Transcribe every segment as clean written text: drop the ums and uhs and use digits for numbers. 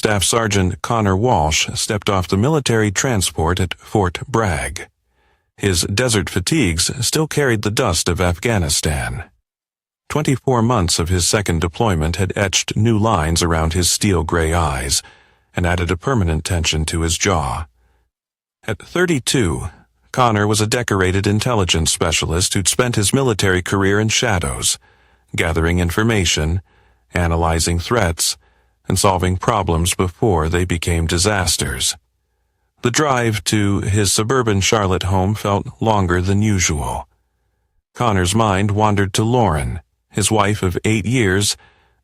Staff Sergeant Connor Walsh stepped off the military transport at Fort Bragg. His desert fatigues still carried the dust of Afghanistan. 24 months of his second deployment had etched new lines around his steel-gray eyes and added a permanent tension to his jaw. At 32, Connor was a decorated intelligence specialist who'd spent his military career in shadows, gathering information, analyzing threats, and solving problems before they became disasters. The drive to his suburban Charlotte home felt longer than usual. Connor's mind wandered to Lauren, his wife of 8 years,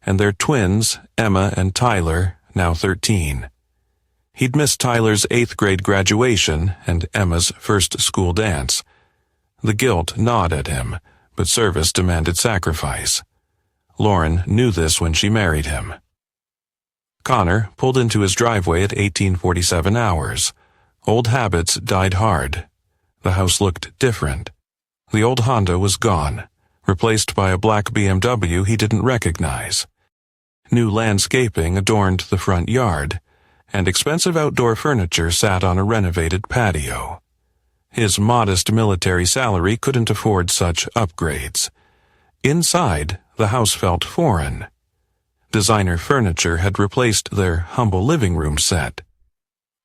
and their twins, Emma and Tyler, now 13. He'd missed Tyler's 8th grade graduation and Emma's first school dance. The guilt gnawed at him, but service demanded sacrifice. Lauren knew this when she married him. Connor pulled into his driveway at 1847 hours. Old habits died hard. The house looked different. The old Honda was gone, replaced by a black BMW he didn't recognize. New landscaping adorned the front yard, and expensive outdoor furniture sat on a renovated patio. His modest military salary couldn't afford such upgrades. Inside, the house felt foreign. Designer furniture had replaced their humble living room set.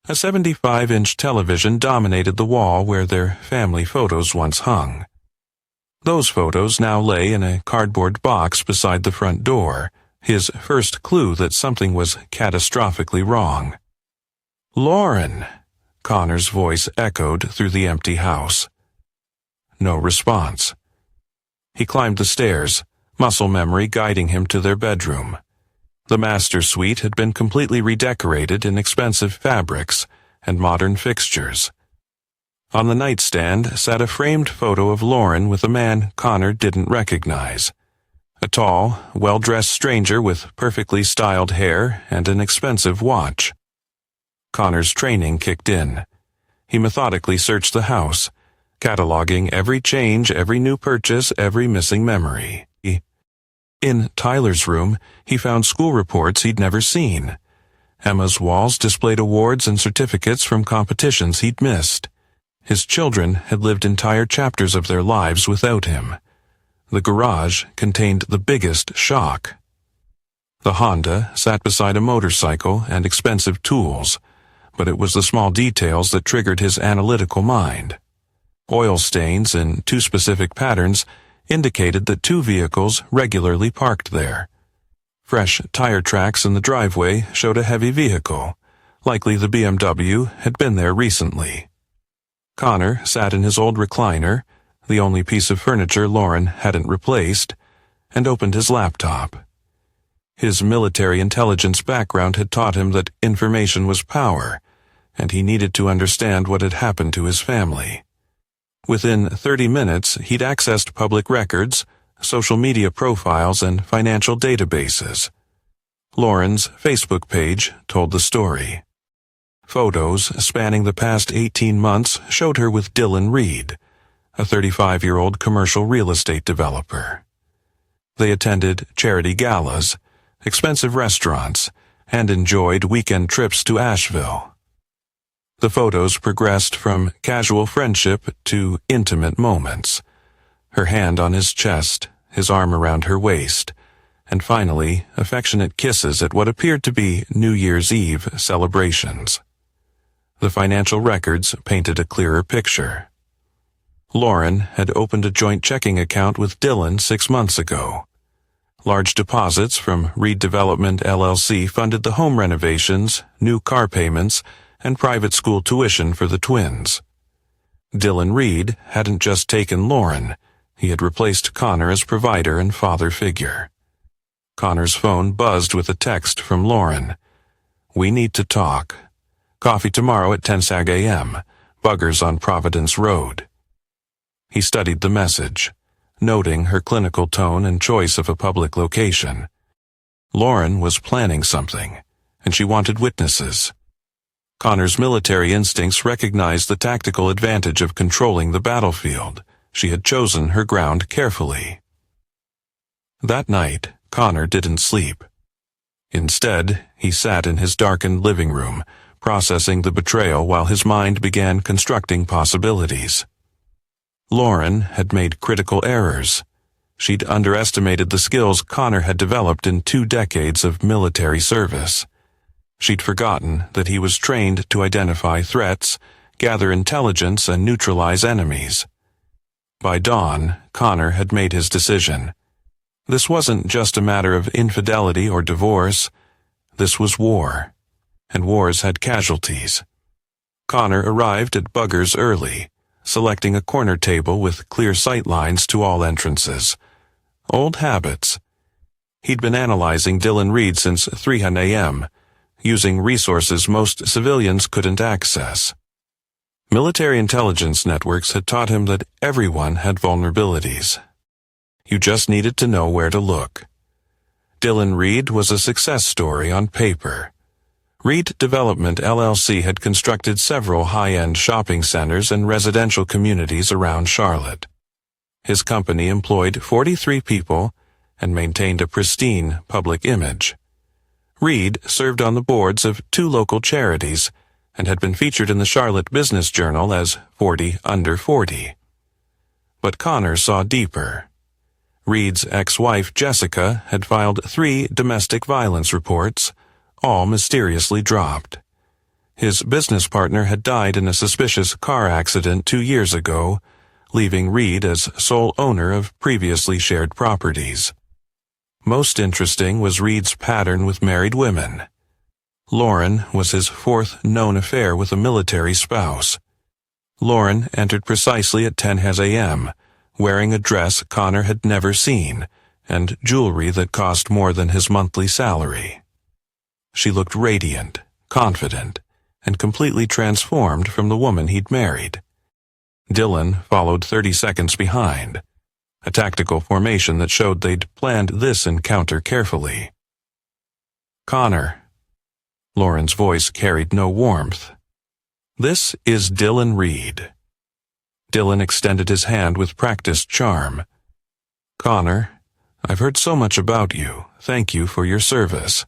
A 75-inch television dominated the wall where their family photos once hung. Those photos now lay in a cardboard box beside the front door, his first clue that something was catastrophically wrong. "Lauren!" Connor's voice echoed through the empty house. No response. He climbed the stairs, muscle memory guiding him to their bedroom. The master suite had been completely redecorated in expensive fabrics and modern fixtures. On the nightstand sat a framed photo of Lauren with a man Connor didn't recognize. A tall, well-dressed stranger with perfectly styled hair and an expensive watch. Connor's training kicked in. He methodically searched the house, cataloging every change, every new purchase, every missing memory. In Tyler's room, he found school reports he'd never seen. Emma's walls displayed awards and certificates from competitions he'd missed. His children had lived entire chapters of their lives without him. The garage contained the biggest shock. The Honda sat beside a motorcycle and expensive tools, but it was the small details that triggered his analytical mind. Oil stains in 2 specific patterns indicated that 2 vehicles regularly parked there. Fresh tire tracks in the driveway showed a heavy vehicle. Likely the BMW had been there recently. Connor sat in his old recliner, the only piece of furniture Lauren hadn't replaced, and opened his laptop. His military intelligence background had taught him that information was power, and he needed to understand what had happened to his family. Within 30 minutes, he'd accessed public records, social media profiles, and financial databases. Lauren's Facebook page told the story. Photos spanning the past 18 months showed her with Dylan Reed, a 35-year-old commercial real estate developer. They attended charity galas, expensive restaurants, and enjoyed weekend trips to Asheville. The photos progressed from casual friendship to intimate moments. Her hand on his chest, his arm around her waist, and finally, affectionate kisses at what appeared to be New Year's Eve celebrations. The financial records painted a clearer picture. Lauren had opened a joint checking account with Dylan 6 months ago. Large deposits from Reed Development LLC funded the home renovations, new car payments, and private school tuition for the twins. Dylan Reed hadn't just taken Lauren, he had replaced Connor as provider and father figure. Connor's phone buzzed with a text from Lauren. "We need to talk. Coffee tomorrow at 10 a.m. Buggers on Providence Road." He studied the message, noting her clinical tone and choice of a public location. Lauren was planning something, and she wanted witnesses. Connor's military instincts recognized the tactical advantage of controlling the battlefield. She had chosen her ground carefully. That night, Connor didn't sleep. Instead, He sat in his darkened living room, processing the betrayal while his mind began constructing possibilities. Lauren had made critical errors. She'd underestimated the skills Connor had developed in 2 decades of military service. She'd forgotten that he was trained to identify threats, gather intelligence, and neutralize enemies. By dawn, Connor had made his decision. This wasn't just a matter of infidelity or divorce. This was war, and wars had casualties. Connor arrived at Buggers early, selecting a corner table with clear sight lines to all entrances. Old habits. He'd been analyzing Dylan Reed since 3 a.m., using resources most civilians couldn't access. Military intelligence networks had taught him that everyone had vulnerabilities. You just needed to know where to look. Dylan Reed was a success story on paper. Reed Development LLC had constructed several high-end shopping centers and residential communities around Charlotte. His company employed 43 people and maintained a pristine public image. Reed served on the boards of 2 local charities and had been featured in the Charlotte Business Journal as 40 under 40. But Connor saw deeper. Reed's ex-wife, Jessica, had filed 3 domestic violence reports, all mysteriously dropped. His business partner had died in a suspicious car accident 2 years ago, leaving Reed as sole owner of previously shared properties. Most interesting was Reed's pattern with married women. Lauren was his 4th known affair with a military spouse. Lauren entered precisely at 10 a.m., wearing a dress Connor had never seen, and jewelry that cost more than his monthly salary. She looked radiant, confident, and completely transformed from the woman he'd married. Dylan followed 30 seconds behind, a tactical formation that showed they'd planned this encounter carefully. Connor. Lauren's voice carried no warmth. This is Dylan Reed. Dylan extended his hand with practiced charm. Connor, I've heard so much about you. Thank you for your service.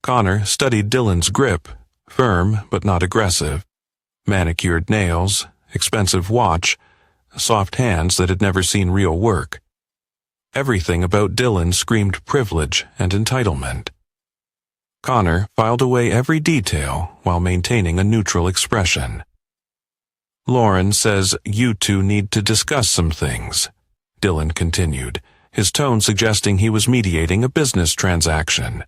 Connor studied Dylan's grip, firm but not aggressive, manicured nails, expensive watch, soft hands that had never seen real work. Everything about Dylan screamed privilege and entitlement. Connor filed away every detail while maintaining a neutral expression. Lauren says you 2 need to discuss some things, Dylan continued, his tone suggesting he was mediating a business transaction.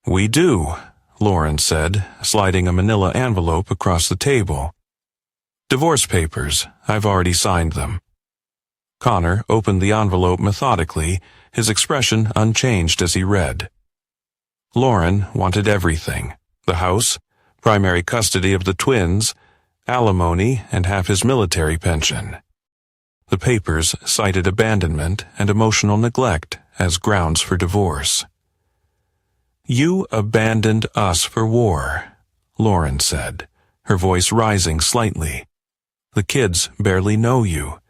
We do, Lauren said, sliding a manila envelope across the table. Divorce papers. I've already signed them. Connor opened the envelope methodically, his expression unchanged as he read. Lauren wanted everything: the house, primary custody of the twins, alimony, and half his military pension. The papers cited abandonment and emotional neglect as grounds for divorce. You abandoned us for war, Lauren said, her voice rising slightly. The kids barely know you.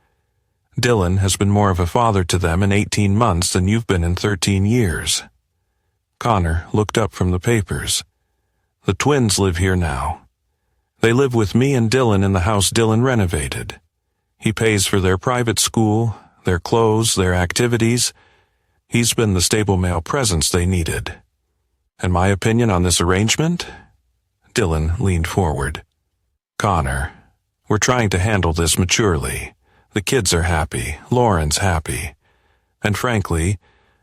Dylan has been more of a father to them in 18 months than you've been in 13 years. Connor looked up from the papers. The twins live here now. They live with me and Dylan in the house Dylan renovated. He pays for their private school, their clothes, their activities. He's been the stable male presence they needed. And my opinion on this arrangement? Dylan leaned forward. Connor, we're trying to handle this maturely. The kids are happy, Lauren's happy. And frankly,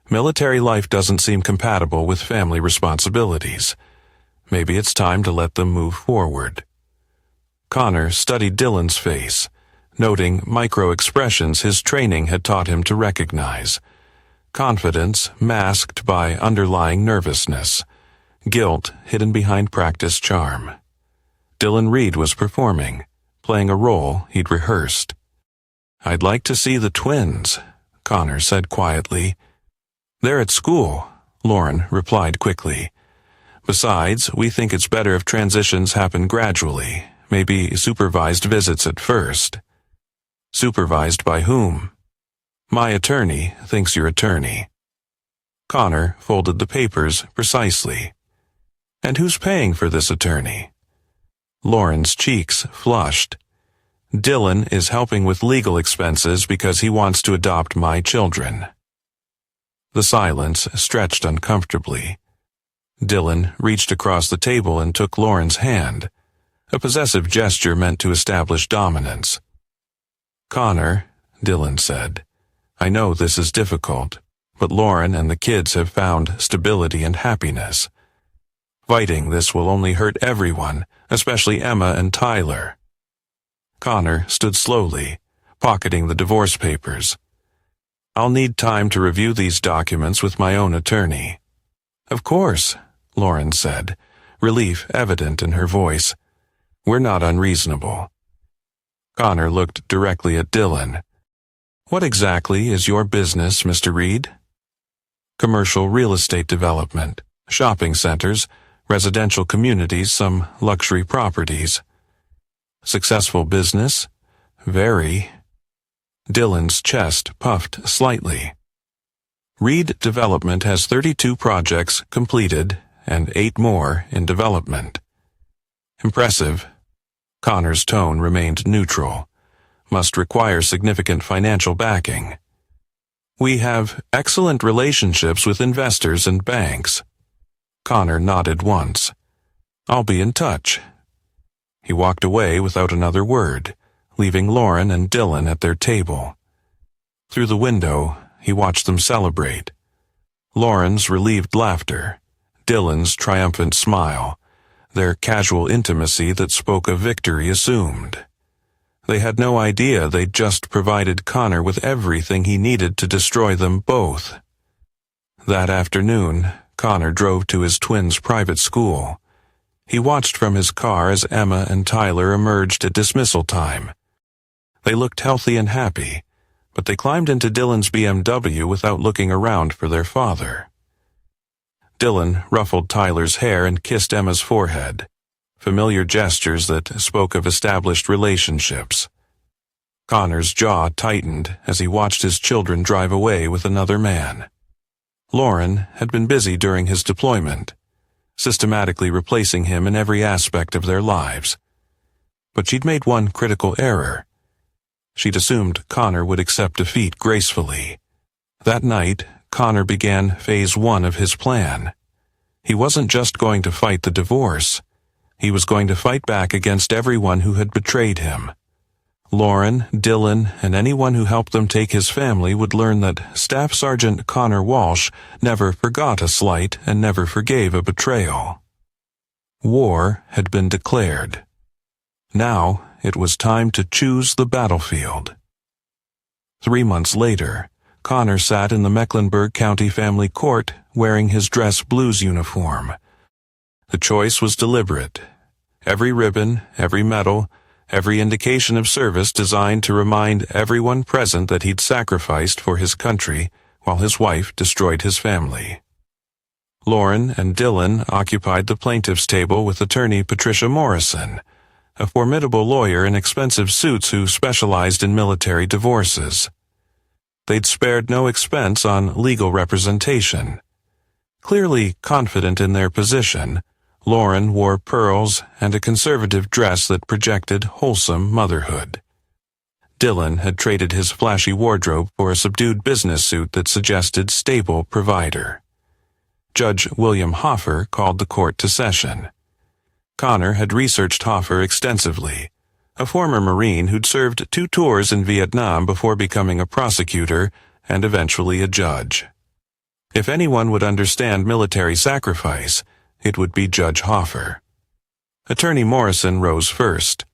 military life doesn't seem compatible with family responsibilities. Maybe it's time to let them move forward. Connor studied Dylan's face, noting micro-expressions his training had taught him to recognize. Confidence masked by underlying nervousness, guilt hidden behind practiced charm. Dylan Reed was performing, playing a role he'd rehearsed. I'd like to see the twins, Connor said quietly. They're at school, Lauren replied quickly. Besides, we think it's better if transitions happen gradually, maybe supervised visits at first. Supervised by whom? My attorney thinks your attorney. Connor folded the papers precisely. And who's paying for this attorney? Lauren's cheeks flushed. Dylan is helping with legal expenses because he wants to adopt my children. The silence stretched uncomfortably. Dylan reached across the table and took Lauren's hand, a possessive gesture meant to establish dominance. Connor, Dylan said, I know this is difficult, but Lauren and the kids have found stability and happiness. Fighting this will only hurt everyone, especially Emma and Tyler. Connor stood slowly, pocketing the divorce papers. I'll need time to review these documents with my own attorney. Of course, Lauren said, relief evident in her voice. We're not unreasonable. Connor looked directly at Dylan. What exactly is your business, Mr. Reed? Commercial real estate development, shopping centers, residential communities, some luxury properties. Successful business? Very. Dylan's chest puffed slightly. Reed Development has 32 projects completed and 8 more in development. Impressive. Connor's tone remained neutral. Must require significant financial backing. We have excellent relationships with investors and banks. Connor nodded once. I'll be in touch. He walked away without another word, leaving Lauren and Dylan at their table. Through the window, he watched them celebrate. Lauren's relieved laughter, Dylan's triumphant smile, their casual intimacy that spoke of victory assumed. They had no idea they'd just provided Connor with everything he needed to destroy them both. That afternoon, Connor drove to his twins' private school. He watched from his car as Emma and Tyler emerged at dismissal time. They looked healthy and happy, but they climbed into Dylan's BMW without looking around for their father. Dylan ruffled Tyler's hair and kissed Emma's forehead, familiar gestures that spoke of established relationships. Connor's jaw tightened as he watched his children drive away with another man. Lauren had been busy during his deployment, systematically replacing him in every aspect of their lives. But she'd made one critical error. She'd assumed Connor would accept defeat gracefully. That night, Connor began phase 1 of his plan. He wasn't just going to fight the divorce. He was going to fight back against everyone who had betrayed him. Lauren, Dylan, and anyone who helped them take his family would learn that Staff Sergeant Connor Walsh never forgot a slight and never forgave a betrayal. War had been declared. Now it was time to choose the battlefield. 3 months later, Connor sat in the Mecklenburg County Family Court wearing his dress blues uniform. The choice was deliberate. Every ribbon, every medal, every indication of service designed to remind everyone present that he'd sacrificed for his country while his wife destroyed his family. Lauren and Dylan occupied the plaintiff's table with attorney Patricia Morrison, a formidable lawyer in expensive suits who specialized in military divorces. They'd spared no expense on legal representation. Clearly confident in their position, Lauren wore pearls and a conservative dress that projected wholesome motherhood. Dylan had traded his flashy wardrobe for a subdued business suit that suggested stable provider. Judge William Hoffer called the court to session. Connor had researched Hoffer extensively, a former Marine who'd served 2 tours in Vietnam before becoming a prosecutor and eventually a judge. If anyone would understand military sacrifice, it would be Judge Hoffer. Attorney Morrison rose first.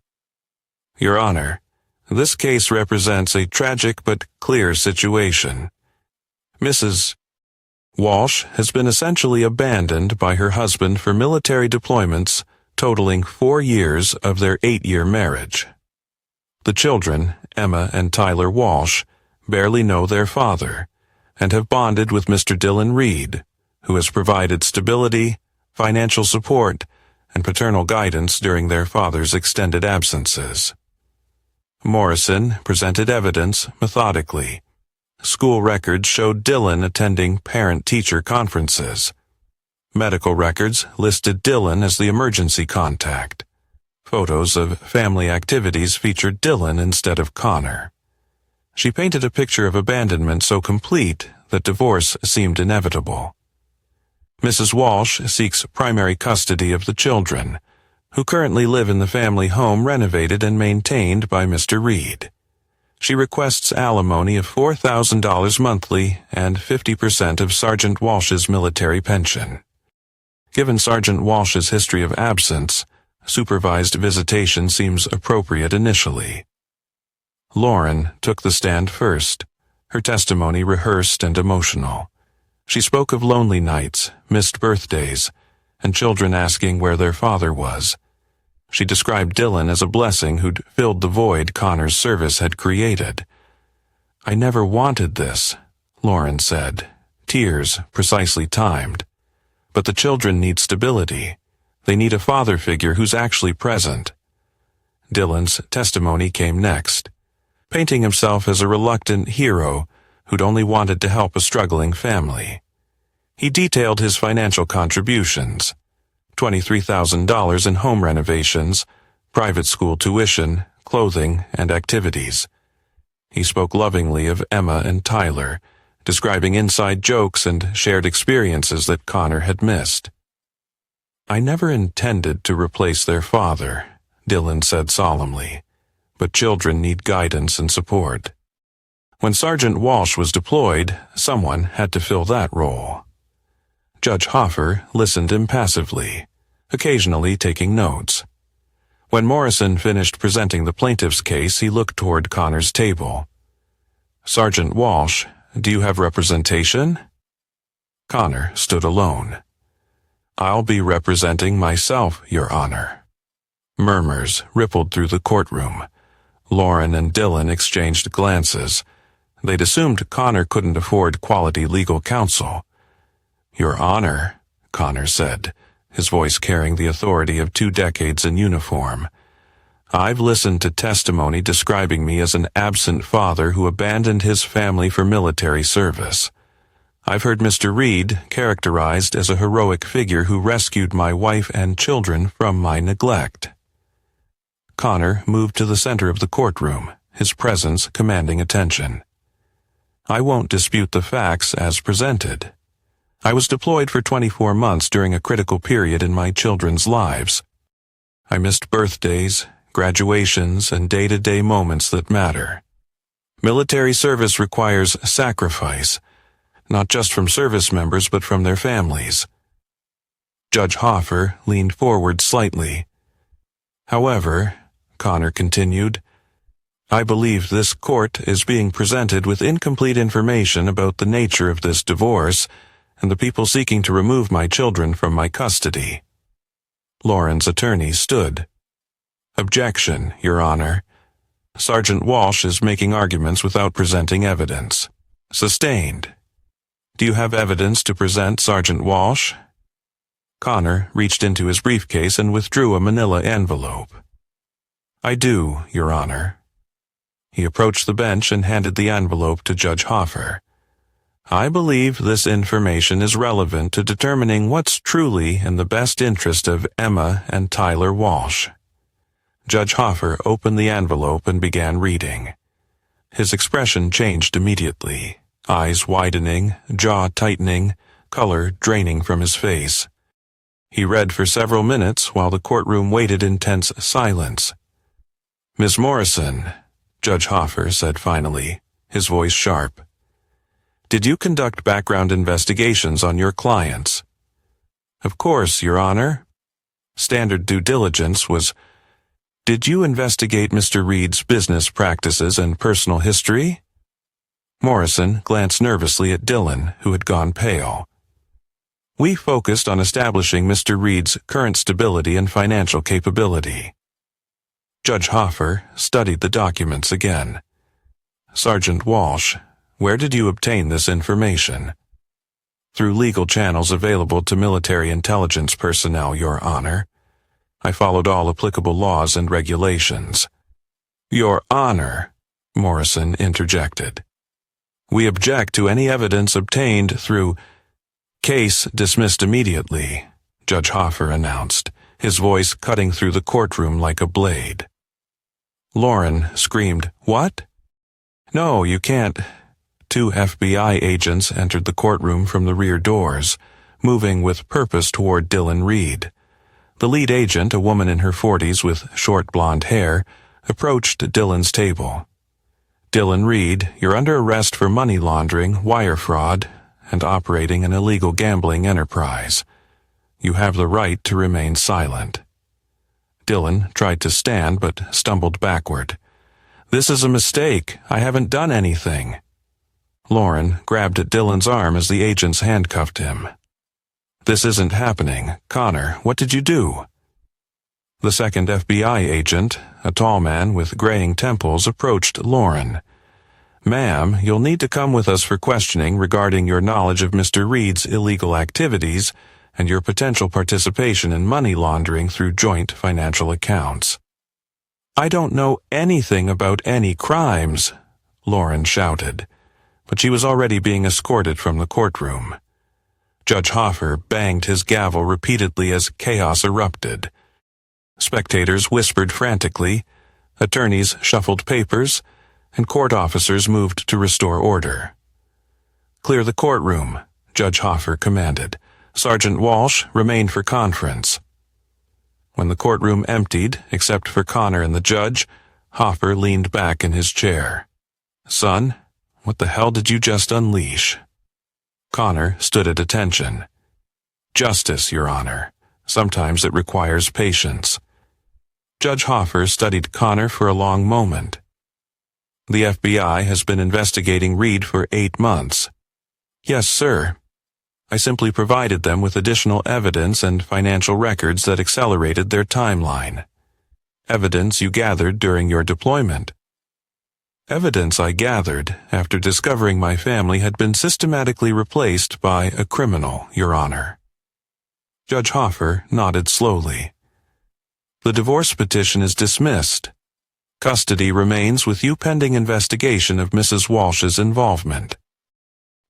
Your Honor, this case represents a tragic but clear situation. Mrs. Walsh has been essentially abandoned by her husband for military deployments totaling 4 years of their 8-year marriage. The children, Emma and Tyler Walsh, barely know their father and have bonded with Mr. Dylan Reed, who has provided stability, financial support, and paternal guidance during their father's extended absences. Morrison presented evidence methodically. School records showed Dylan attending parent-teacher conferences. Medical records listed Dylan as the emergency contact. Photos of family activities featured Dylan instead of Connor. She painted a picture of abandonment so complete that divorce seemed inevitable. Mrs. Walsh seeks primary custody of the children, who currently live in the family home renovated and maintained by Mr. Reed. She requests alimony of $4,000 monthly and 50% of Sergeant Walsh's military pension. Given Sergeant Walsh's history of absence, supervised visitation seems appropriate initially. Lauren took the stand first, her testimony rehearsed and emotional. She spoke of lonely nights, missed birthdays, and children asking where their father was. She described Dylan as a blessing who'd filled the void Connor's service had created. "I never wanted this," Lauren said, tears precisely timed. "But the children need stability. They need a father figure who's actually present." Dylan's testimony came next, painting himself as a reluctant hero who'd only wanted to help a struggling family. He detailed his financial contributions: $23,000 in home renovations, private school tuition, clothing, and activities. He spoke lovingly of Emma and Tyler, describing inside jokes and shared experiences that Connor had missed. "I never intended to replace their father," Dylan said solemnly, "but children need guidance and support." When Sergeant Walsh was deployed, someone had to fill that role. Judge Hoffer listened impassively, occasionally taking notes. When Morrison finished presenting the plaintiff's case, he looked toward Connor's table. "Sergeant Walsh, do you have representation?" Connor stood alone. "I'll be representing myself, Your Honor." Murmurs rippled through the courtroom. Lauren and Dylan exchanged glances. They'd assumed Connor couldn't afford quality legal counsel. "Your Honor," Connor said, his voice carrying the authority of 2 decades in uniform, "I've listened to testimony describing me as an absent father who abandoned his family for military service. I've heard Mr. Reed characterized as a heroic figure who rescued my wife and children from my neglect." Connor moved to the center of the courtroom, his presence commanding attention. "I won't dispute the facts as presented. I was deployed for 24 months during a critical period in my children's lives. I missed birthdays, graduations, and day-to-day moments that matter. Military service requires sacrifice, not just from service members but from their families." Judge Hoffer leaned forward slightly. "However," Connor continued, "I believe this court is being presented with incomplete information about the nature of this divorce and the people seeking to remove my children from my custody." Lauren's attorney stood. "Objection, Your Honor. Sergeant Walsh is making arguments without presenting evidence." Sustained. "Do you have evidence to present, Sergeant Walsh?" Connor reached into his briefcase and withdrew a manila envelope. "I do, Your Honor." He approached the bench and handed the envelope to Judge Hoffer. "I believe this information is relevant to determining what's truly in the best interest of Emma and Tyler Walsh." Judge Hoffer opened the envelope and began reading. His expression changed immediately, eyes widening, jaw tightening, color draining from his face. He read for several minutes while the courtroom waited in tense silence. "Miss Morrison," Judge Hoffer said finally, his voice sharp, "did you conduct background investigations on your clients?" "Of course, Your Honor." Standard due diligence was, "Did you investigate Mr. Reed's business practices and personal history?" Morrison glanced nervously at Dylan, who had gone pale. "We focused on establishing Mr. Reed's current stability and financial capability." Judge Hoffer studied the documents again. "Sergeant Walsh, where did you obtain this information?" "Through legal channels available to military intelligence personnel, Your Honor. I followed all applicable laws and regulations." "Your Honor," Morrison interjected, "we object to any evidence obtained through—" Case dismissed immediately, Judge Hoffer announced, his voice cutting through the courtroom like a blade. Lauren screamed, "What?" "No, you can't." Two FBI agents entered the courtroom from the rear doors, moving with purpose toward Dylan Reed. The lead agent, a woman in her 40s with short blonde hair, approached Dylan's table. "Dylan Reed, you're under arrest for money laundering, wire fraud, and operating an illegal gambling enterprise. You have the right to remain silent." Dylan tried to stand but stumbled backward. "This is a mistake. I haven't done anything." Lauren grabbed at Dylan's arm as the agents handcuffed him. "This isn't happening. Connor, what did you do?" The second FBI agent, a tall man with graying temples, approached Lauren. "Ma'am, you'll need to come with us for questioning regarding your knowledge of Mr. Reed's illegal activities and your potential participation in money laundering through joint financial accounts." "I don't know anything about any crimes," Lauren shouted, but she was already being escorted from the courtroom. Judge Hoffer banged his gavel repeatedly as chaos erupted. Spectators whispered frantically, attorneys shuffled papers, and court officers moved to restore order. "Clear the courtroom," Judge Hoffer commanded. "Sergeant Walsh, remain for conference." When the courtroom emptied, except for Connor and the judge, Hoffer leaned back in his chair. "Son, what the hell did you just unleash?" Connor stood at attention. "Justice, Your Honor. Sometimes it requires patience." Judge Hoffer studied Connor for a long moment. "The FBI has been investigating Reed for 8 months." "Yes, sir. I simply provided them with additional evidence and financial records that accelerated their timeline. Evidence you gathered during your deployment." "Evidence I gathered after discovering my family had been systematically replaced by a criminal, Your Honor." Judge Hoffer nodded slowly. "The divorce petition is dismissed. Custody remains with you pending investigation of Mrs. Walsh's involvement."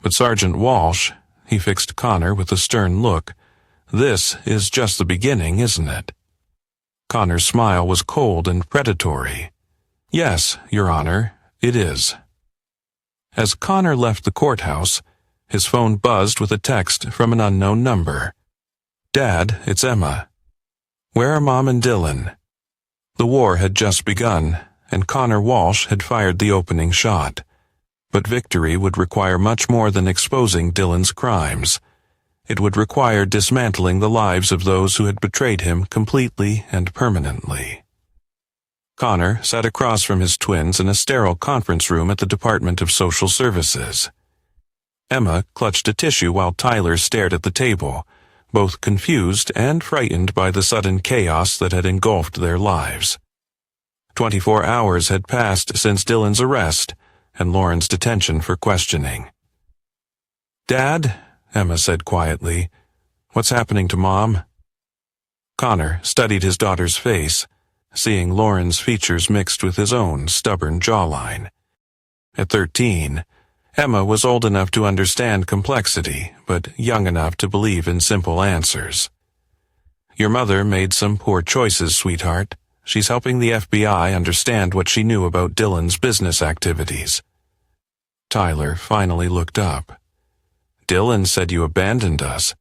"But Sergeant Walsh," he fixed Connor with a stern look, "this is just the beginning, isn't it?" Connor's smile was cold and predatory. "Yes, Your Honor, it is." As Connor left the courthouse, his phone buzzed with a text from an unknown number. "Dad, it's Emma. Where are Mom and Dylan?" The war had just begun, and Connor Walsh had fired the opening shot. But victory would require much more than exposing Dylan's crimes. It would require dismantling the lives of those who had betrayed him completely and permanently. Connor sat across from his twins in a sterile conference room at the Department of Social Services. Emma clutched a tissue while Tyler stared at the table, both confused and frightened by the sudden chaos that had engulfed their lives. 24 hours had passed since Dylan's arrest and Lauren's detention for questioning. "Dad," Emma said quietly, "what's happening to Mom?" Connor studied his daughter's face, seeing Lauren's features mixed with his own stubborn jawline. At 13, Emma was old enough to understand complexity, but young enough to believe in simple answers. "Your mother made some poor choices, sweetheart. She's helping the FBI understand what she knew about Dylan's business activities." Tyler finally looked up. "Dylan said you abandoned us.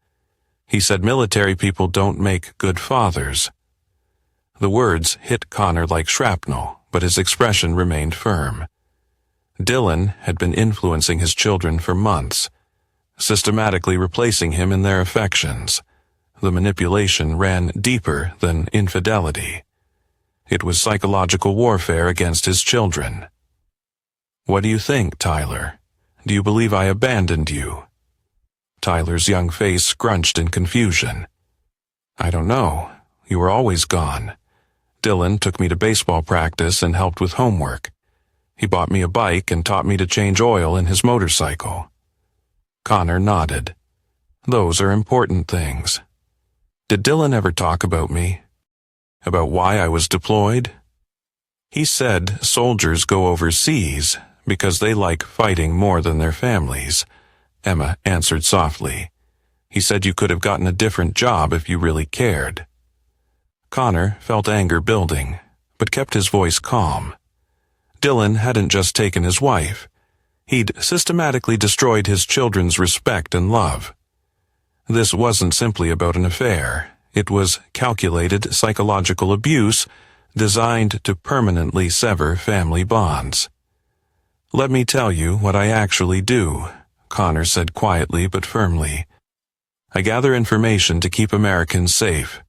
He said military people don't make good fathers." The words hit Connor like shrapnel, but his expression remained firm. Dylan had been influencing his children for months, systematically replacing him in their affections. The manipulation ran deeper than infidelity. It was psychological warfare against his children. "What do you think, Tyler? Do you believe I abandoned you?" Tyler's young face scrunched in confusion. "I don't know. You were always gone. Dylan took me to baseball practice and helped with homework. He bought me a bike and taught me to change oil in his motorcycle." Connor nodded. "Those are important things. Did Dylan ever talk about me? About why I was deployed?" "He said soldiers go overseas because they like fighting more than their families," Emma answered softly. He said you could have gotten a different job if you really cared. Connor felt anger building, but kept his voice calm. Dylan hadn't just taken his wife. He'd systematically destroyed his children's respect and love. This wasn't simply about an affair. It was calculated psychological abuse designed to permanently sever family bonds. "Let me tell you what I actually do," Connor said quietly but firmly. "I gather information to keep Americans safe.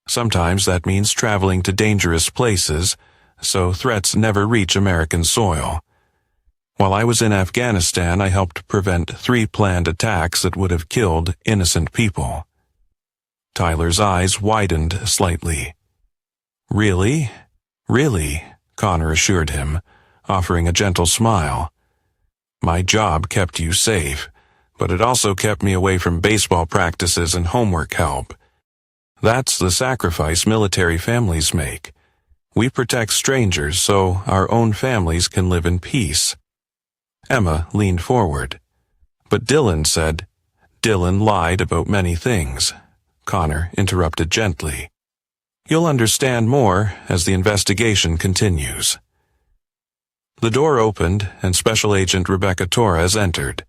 Sometimes that means traveling to dangerous places, so threats never reach American soil. While I was in Afghanistan, I helped prevent 3 planned attacks that would have killed innocent people." Tyler's eyes widened slightly. "Really? Really?" Connor assured him, offering a gentle smile. "My job kept you safe, but it also kept me away from baseball practices and homework help. That's the sacrifice military families make. We protect strangers so our own families can live in peace." Emma leaned forward. "But Dylan said—" "Dylan lied about many things," Connor interrupted gently. "You'll understand more as the investigation continues." The door opened and Special Agent Rebecca Torres entered.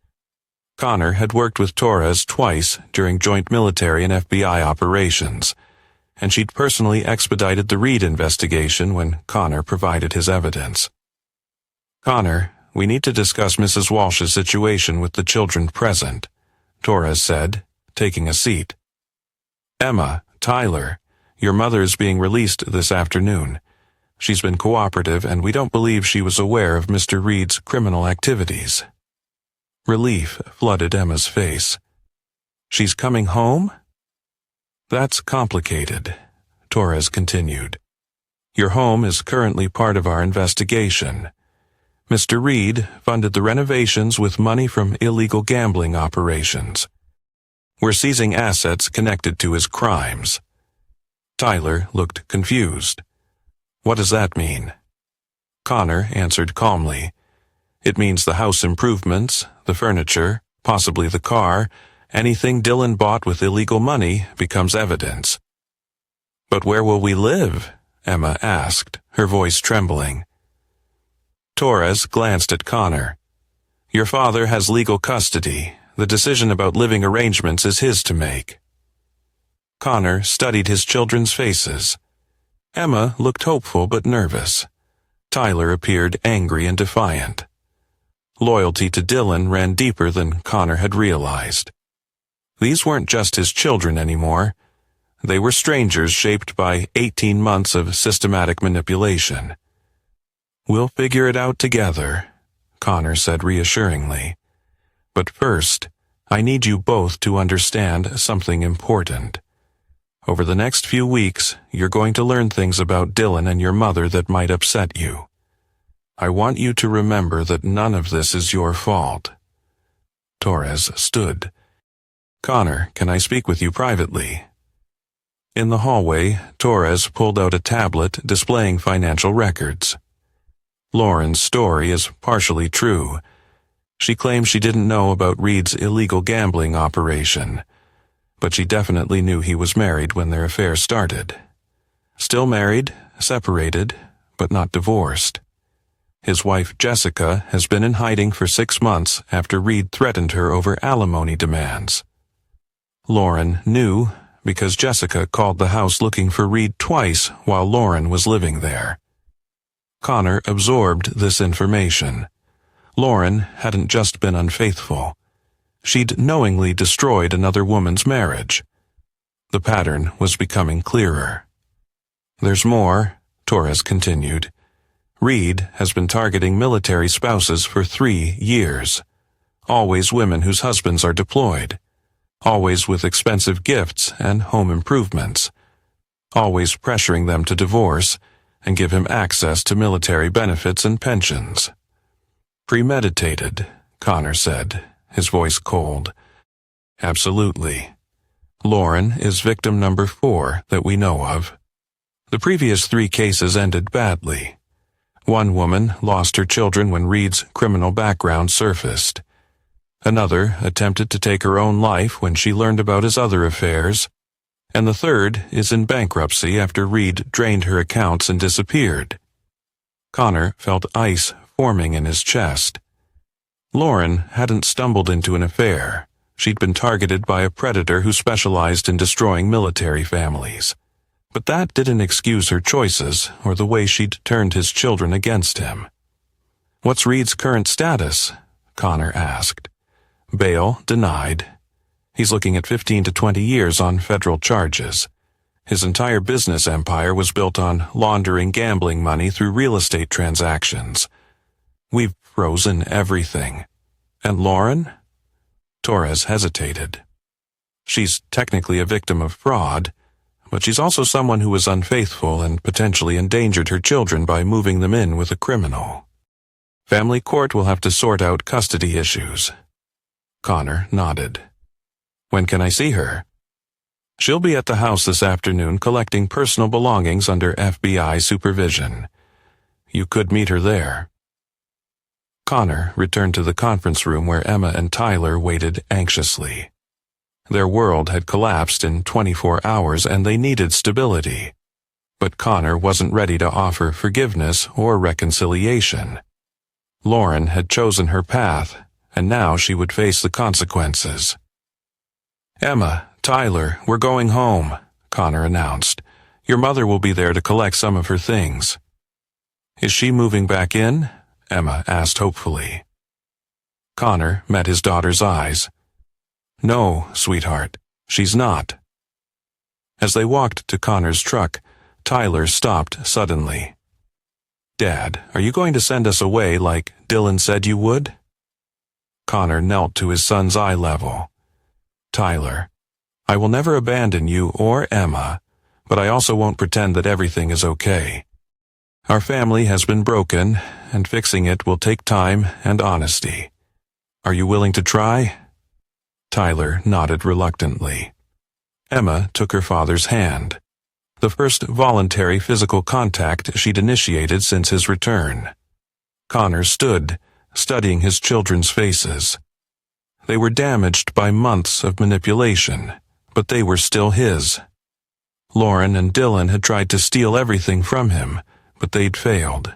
Connor had worked with Torres twice during joint military and FBI operations, and she'd personally expedited the Reed investigation when Connor provided his evidence. "Connor, we need to discuss Mrs. Walsh's situation with the children present," Torres said, taking a seat. "Emma, Tyler, your mother is being released this afternoon. She's been cooperative and we don't believe she was aware of Mr. Reed's criminal activities." Relief flooded Emma's face. "She's coming home?" "That's complicated," Torres continued. "Your home is currently part of our investigation. Mr. Reed funded the renovations with money from illegal gambling operations. We're seizing assets connected to his crimes." Tyler looked confused. "What does that mean?" Connor answered calmly. "It means the house improvements, the furniture, possibly the car, anything Dylan bought with illegal money becomes evidence." "But where will we live?" Emma asked, her voice trembling. Torres glanced at Connor. "Your father has legal custody. The decision about living arrangements is his to make." Connor studied his children's faces. Emma looked hopeful but nervous. Tyler appeared angry and defiant. Loyalty to Dylan ran deeper than Connor had realized. These weren't just his children anymore. They were strangers shaped by 18 months of systematic manipulation. "We'll figure it out together," Connor said reassuringly. "But first, I need you both to understand something important. Over the next few weeks, you're going to learn things about Dylan and your mother that might upset you. I want you to remember that none of this is your fault." Torres stood. "Connor, can I speak with you privately?" In the hallway, Torres pulled out a tablet displaying financial records. Lauren's story is partially true. She claims she didn't know about Reed's illegal gambling operation, but she definitely knew he was married when their affair started. Still married, separated, but not divorced. His wife Jessica has been in hiding for 6 months after Reed threatened her over alimony demands. Lauren knew because Jessica called the house looking for Reed twice while Lauren was living there. Connor absorbed this information. Lauren hadn't just been unfaithful. She'd knowingly destroyed another woman's marriage. The pattern was becoming clearer. "There's more," Torres continued. "Reed has been targeting military spouses for 3 years. Always women whose husbands are deployed. Always with expensive gifts and home improvements. Always pressuring them to divorce and give him access to military benefits and pensions." "Premeditated," Connor said, his voice cold. "Absolutely. Lauren is victim number 4 that we know of. The previous 3 cases ended badly. One woman lost her children when Reed's criminal background surfaced. Another attempted to take her own life when she learned about his other affairs. And the third is in bankruptcy after Reed drained her accounts and disappeared. Connor felt ice forming in his chest. Lauren hadn't stumbled into an affair. She'd been targeted by a predator who specialized in destroying military families. But that didn't excuse her choices or the way she'd turned his children against him. "What's Reed's current status?" Connor asked. Bail denied. He's looking at 15 to 20 years on federal charges. His entire business empire was built on laundering gambling money through real estate transactions. We've frozen everything. And Lauren? Torres hesitated. She's technically a victim of fraud, but she's also someone who was unfaithful and potentially endangered her children by moving them in with a criminal. Family court will have to sort out custody issues. Connor nodded. "When can I see her?" "She'll be at the house this afternoon collecting personal belongings under FBI supervision. You could meet her there." Connor returned to the conference room where Emma and Tyler waited anxiously. Their world had collapsed in 24 hours and they needed stability. But Connor wasn't ready to offer forgiveness or reconciliation. Lauren had chosen her path, and now she would face the consequences. "Emma, Tyler, we're going home," Connor announced. "Your mother will be there to collect some of her things." "Is she moving back in?" Emma asked hopefully. Connor met his daughter's eyes. "No, sweetheart, she's not." As they walked to Connor's truck, Tyler stopped suddenly. "Dad, are you going to send us away like Dylan said you would?" Connor knelt to his son's eye level. "Tyler, I will never abandon you or Emma, but I also won't pretend that everything is okay. Our family has been broken, and fixing it will take time and honesty. Are you willing to try?" Tyler nodded reluctantly. Emma took her father's hand, the first voluntary physical contact she'd initiated since his return. Connor stood, studying his children's faces. They were damaged by months of manipulation, but they were still his. Lauren and Dylan had tried to steal everything from him, but they'd failed.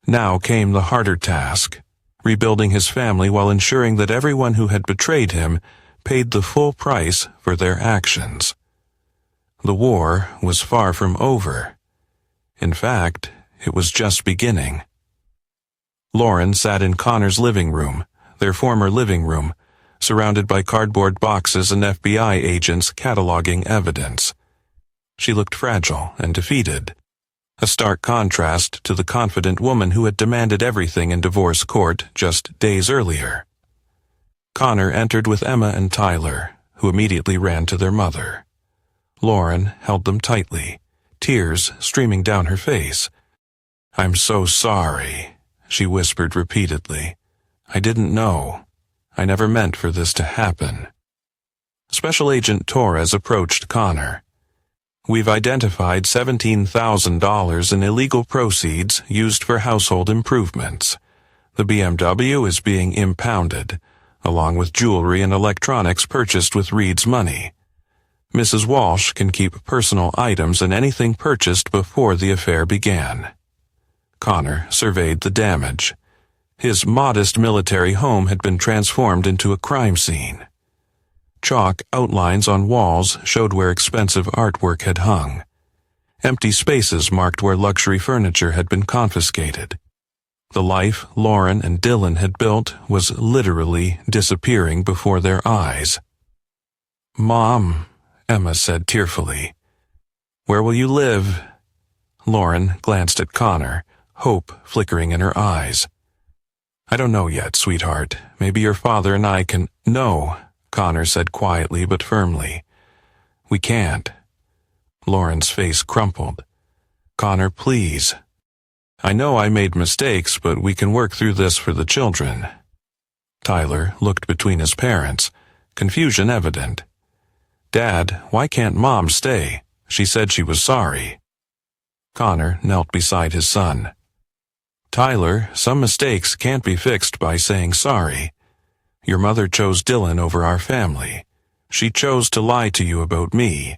Now came the harder task, rebuilding his family while ensuring that everyone who had betrayed him paid the full price for their actions. The war was far from over. In fact, it was just beginning. Lauren sat in Connor's living room, their former living room, surrounded by cardboard boxes and FBI agents cataloging evidence. She looked fragile and defeated, a stark contrast to the confident woman who had demanded everything in divorce court just days earlier. Connor entered with Emma and Tyler, who immediately ran to their mother. Lauren held them tightly, tears streaming down her face. "I'm so sorry," she whispered repeatedly. "I didn't know. I never meant for this to happen." Special Agent Torres approached Connor. "We've identified $17,000 in illegal proceeds used for household improvements. The BMW is being impounded, along with jewelry and electronics purchased with Reed's money. Mrs. Walsh can keep personal items and anything purchased before the affair began." Connor surveyed the damage. His modest military home had been transformed into a crime scene. Chalk outlines on walls showed where expensive artwork had hung. Empty spaces marked where luxury furniture had been confiscated. The life Lauren and Dylan had built was literally disappearing before their eyes. "Mom," Emma said tearfully, "where will you live?" Lauren glanced at Connor, hope flickering in her eyes. "I don't know yet, sweetheart. Maybe your father and I can—" "No," Connor said quietly but firmly. "We can't." Lauren's face crumpled. "Connor, please. I know I made mistakes, but we can work through this for the children." Tyler looked between his parents, confusion evident. "Dad, why can't Mom stay? She said she was sorry." Connor knelt beside his son. "Tyler, some mistakes can't be fixed by saying sorry. Your mother chose Dylan over our family. She chose to lie to you about me,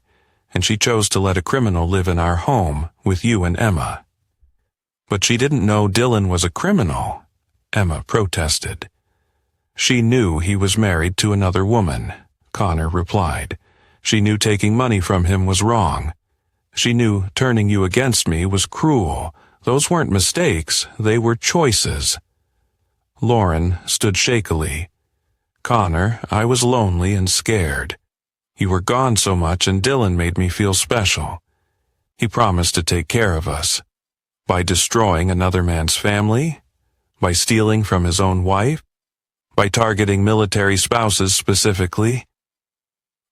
and she chose to let a criminal live in our home with you and Emma. But she didn't know Dylan was a criminal, Emma protested. She knew he was married to another woman, Connor replied. She knew taking money from him was wrong. She knew turning you against me was cruel. Those weren't mistakes, they were choices. Lauren stood shakily. Connor, I was lonely and scared. You were gone so much and Dylan made me feel special. He promised to take care of us. By destroying another man's family? By stealing from his own wife? By targeting military spouses specifically?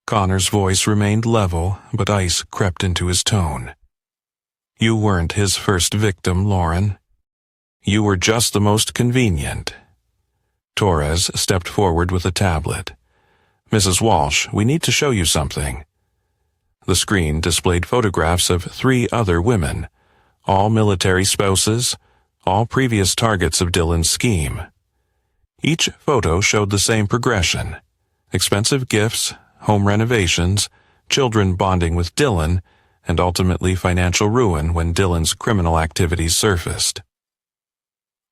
Connor's voice remained level, but ice crept into his tone. You weren't his first victim, Lauren. You were just the most convenient. Torres stepped forward with a tablet. Mrs. Walsh, we need to show you something. The screen displayed photographs of 3 other women, all military spouses, all previous targets of Dylan's scheme. Each photo showed the same progression: expensive gifts, home renovations, children bonding with Dylan, and ultimately financial ruin when Dylan's criminal activities surfaced.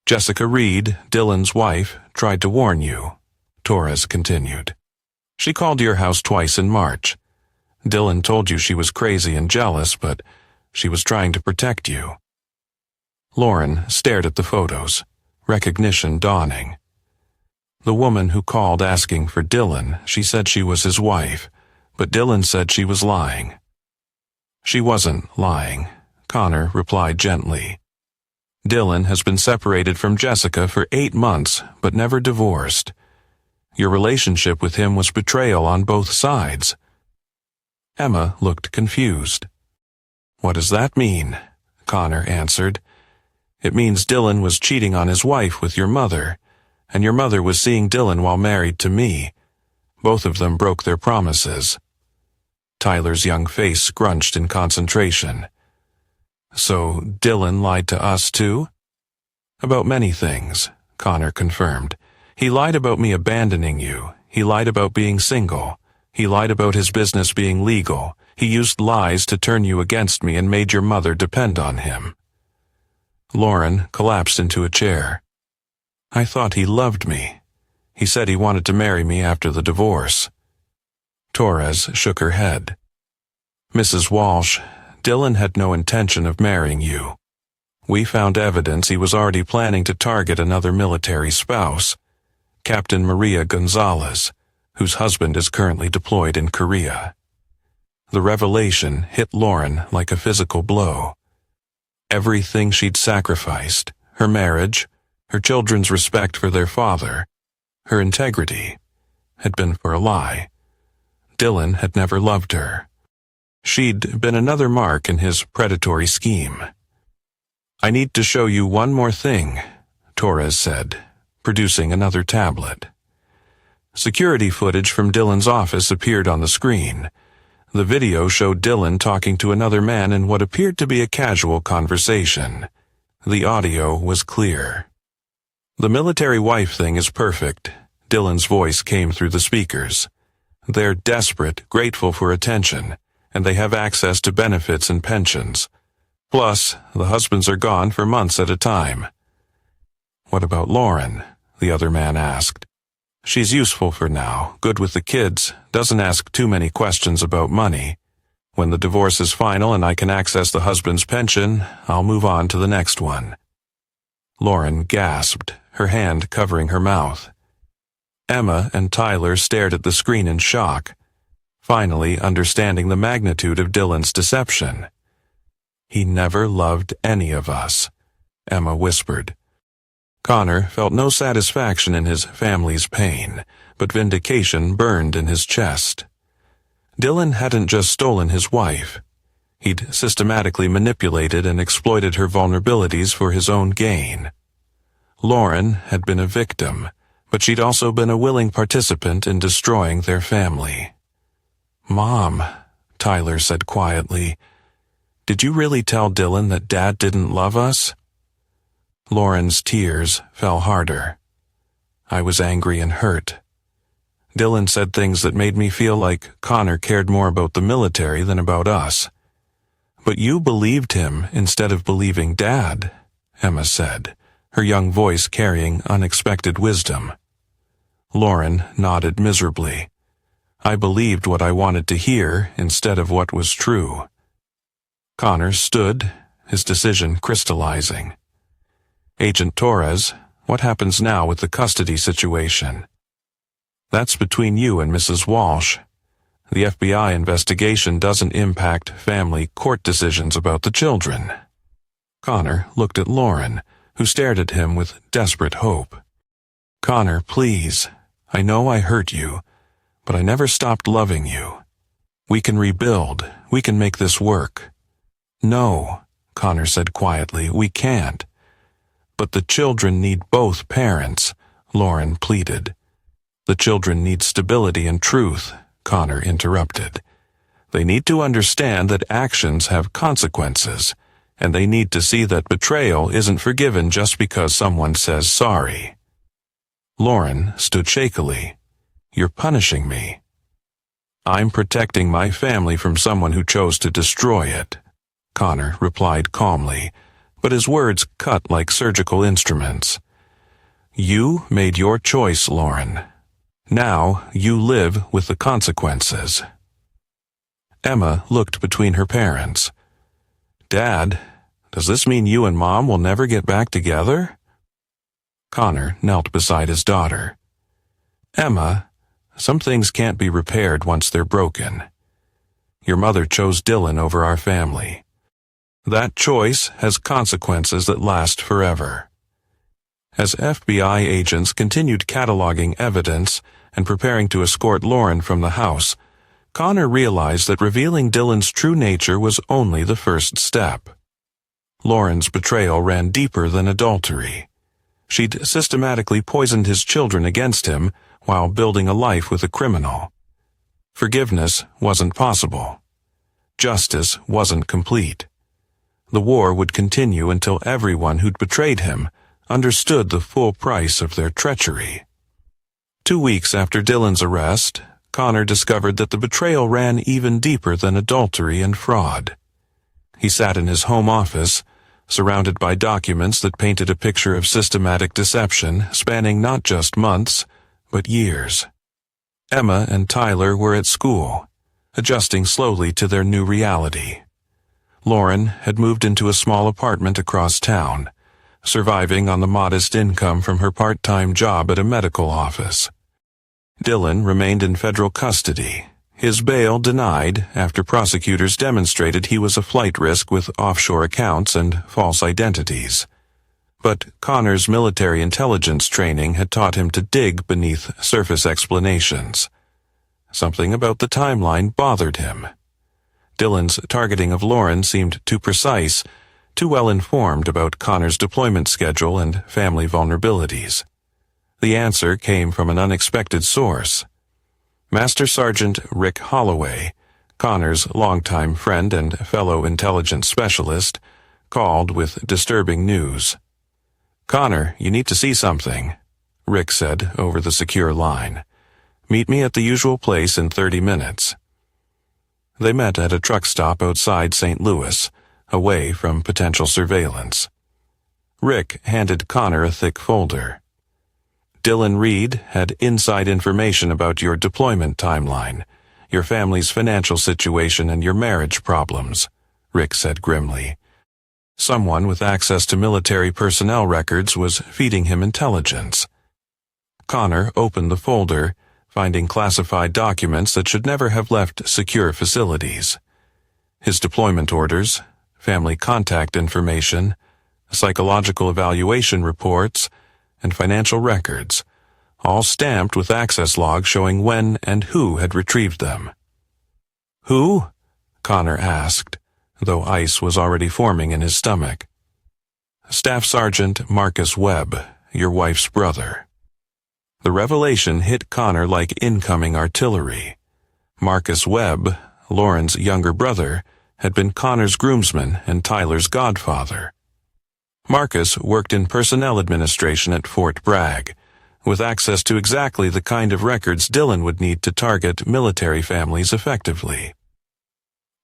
Jessica Reed, Dylan's wife, tried to warn you, Torres continued. She called to your house twice in March. Dylan told you she was crazy and jealous, but she was trying to protect you. Lauren stared at the photos, recognition dawning. The woman who called asking for Dylan, she said she was his wife, but Dylan said she was lying. She wasn't lying, Connor replied gently. Dylan has been separated from Jessica for 8 months, but never divorced. Your relationship with him was betrayal on both sides. Emma looked confused. What does that mean? Connor answered. It means Dylan was cheating on his wife with your mother, and your mother was seeing Dylan while married to me. Both of them broke their promises. Tyler's young face scrunched in concentration. So Dylan lied to us too? About many things, Connor confirmed. He lied about me abandoning you. He lied about being single. He lied about his business being legal. He used lies to turn you against me and made your mother depend on him. Lauren collapsed into a chair. I thought he loved me. He said he wanted to marry me after the divorce. Torres shook her head. Mrs. Walsh, Dylan had no intention of marrying you. We found evidence he was already planning to target another military spouse, Captain Maria Gonzalez, whose husband is currently deployed in Korea. The revelation hit Lauren like a physical blow. Everything she'd sacrificed, her marriage, her children's respect for their father, her integrity, had been for a lie. Dylan had never loved her. She'd been another mark in his predatory scheme. I need to show you one more thing, Torres said, producing another tablet. Security footage from Dylan's office appeared on the screen. The video showed Dylan talking to another man in what appeared to be a casual conversation. The audio was clear. The military wife thing is perfect. Dylan's voice came through the speakers. They're desperate, grateful for attention, and they have access to benefits and pensions. Plus, the husbands are gone for months at a time. What about Lauren? The other man asked. She's useful for now, good with the kids, doesn't ask too many questions about money. When the divorce is final and I can access the husband's pension, I'll move on to the next one. Lauren gasped, her hand covering her mouth. Emma and Tyler stared at the screen in shock, finally understanding the magnitude of Dylan's deception. He never loved any of us, Emma whispered. Connor felt no satisfaction in his family's pain, but vindication burned in his chest. Dylan hadn't just stolen his wife. He'd systematically manipulated and exploited her vulnerabilities for his own gain. Lauren had been a victim, but she'd also been a willing participant in destroying their family. Mom, Tyler said quietly, did you really tell Dylan that Dad didn't love us? Lauren's tears fell harder. I was angry and hurt, Dylan said things that made me feel like Connor cared more about the military than about us. But you believed him instead of believing Dad, Emma said, her young voice carrying unexpected wisdom. Lauren nodded miserably. I believed what I wanted to hear instead of what was true. Connor stood, his decision crystallizing. Agent Torres, what happens now with the custody situation? That's between you and Mrs. Walsh. The FBI investigation doesn't impact family court decisions about the children. Connor looked at Lauren, who stared at him with desperate hope. Connor, please. I know I hurt you, but I never stopped loving you. We can rebuild. We can make this work. No, Connor said quietly, we can't. But the children need both parents, Lauren pleaded. The children need stability and truth, Connor interrupted. They need to understand that actions have consequences, and they need to see that betrayal isn't forgiven just because someone says sorry. Lauren stood shakily. You're punishing me. I'm protecting my family from someone who chose to destroy it, Connor replied calmly, but his words cut like surgical instruments. You made your choice, Lauren. Now you live with the consequences. Emma looked between her parents. Dad, does this mean you and Mom will never get back together? Connor knelt beside his daughter. Emma, some things can't be repaired once they're broken. Your mother chose Dylan over our family. That choice has consequences that last forever. As FBI agents continued cataloging evidence and preparing to escort Lauren from the house, Connor realized that revealing Dylan's true nature was only the first step. Lauren's betrayal ran deeper than adultery. She'd systematically poisoned his children against him while building a life with a criminal. Forgiveness wasn't possible. Justice wasn't complete. The war would continue until everyone who'd betrayed him understood the full price of their treachery. 2 weeks after Dylan's arrest, Connor discovered that the betrayal ran even deeper than adultery and fraud. He sat in his home office, surrounded by documents that painted a picture of systematic deception spanning not just months, but years. Emma and Tyler were at school, adjusting slowly to their new reality. Lauren had moved into a small apartment across town, surviving on the modest income from her part-time job at a medical office. Dylan remained in federal custody, his bail denied after prosecutors demonstrated he was a flight risk with offshore accounts and false identities. But Connor's military intelligence training had taught him to dig beneath surface explanations. Something about the timeline bothered him. Dylan's targeting of Lauren seemed too precise, too well informed about Connor's deployment schedule and family vulnerabilities. The answer came from an unexpected source. Master Sergeant Rick Holloway, Connor's longtime friend and fellow intelligence specialist, called with disturbing news. Connor, you need to see something, Rick said over the secure line. Meet me at the usual place in 30 minutes. They met at a truck stop outside St. Louis, away from potential surveillance. Rick handed Connor a thick folder. Dylan Reed had inside information about your deployment timeline, your family's financial situation, and your marriage problems, Rick said grimly. Someone with access to military personnel records was feeding him intelligence. Connor opened the folder, finding classified documents that should never have left secure facilities. His deployment orders, family contact information, psychological evaluation reports, and financial records, all stamped with access logs showing when and who had retrieved them. Who? Connor asked, though ice was already forming in his stomach. Staff Sergeant Marcus Webb, your wife's brother. The revelation hit Connor like incoming artillery. Marcus Webb, Lauren's younger brother, had been Connor's groomsman and Tyler's godfather. Marcus worked in personnel administration at Fort Bragg, with access to exactly the kind of records Dylan would need to target military families effectively.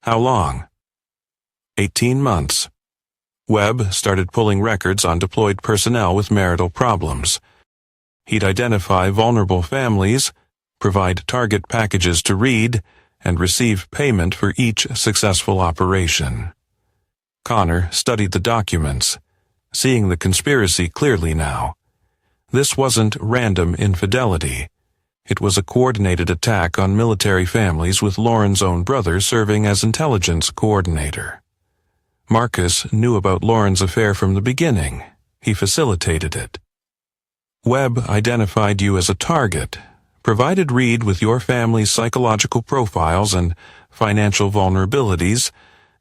How long? 18 months. Webb started pulling records on deployed personnel with marital problems. He'd identify vulnerable families, provide target packages to read, and receive payment for each successful operation. Connor studied the documents, seeing the conspiracy clearly now. This wasn't random infidelity. It was a coordinated attack on military families with Lauren's own brother serving as intelligence coordinator. Marcus knew about Lauren's affair from the beginning. He facilitated it. Webb identified you as a target, provided Reed with your family's psychological profiles and financial vulnerabilities,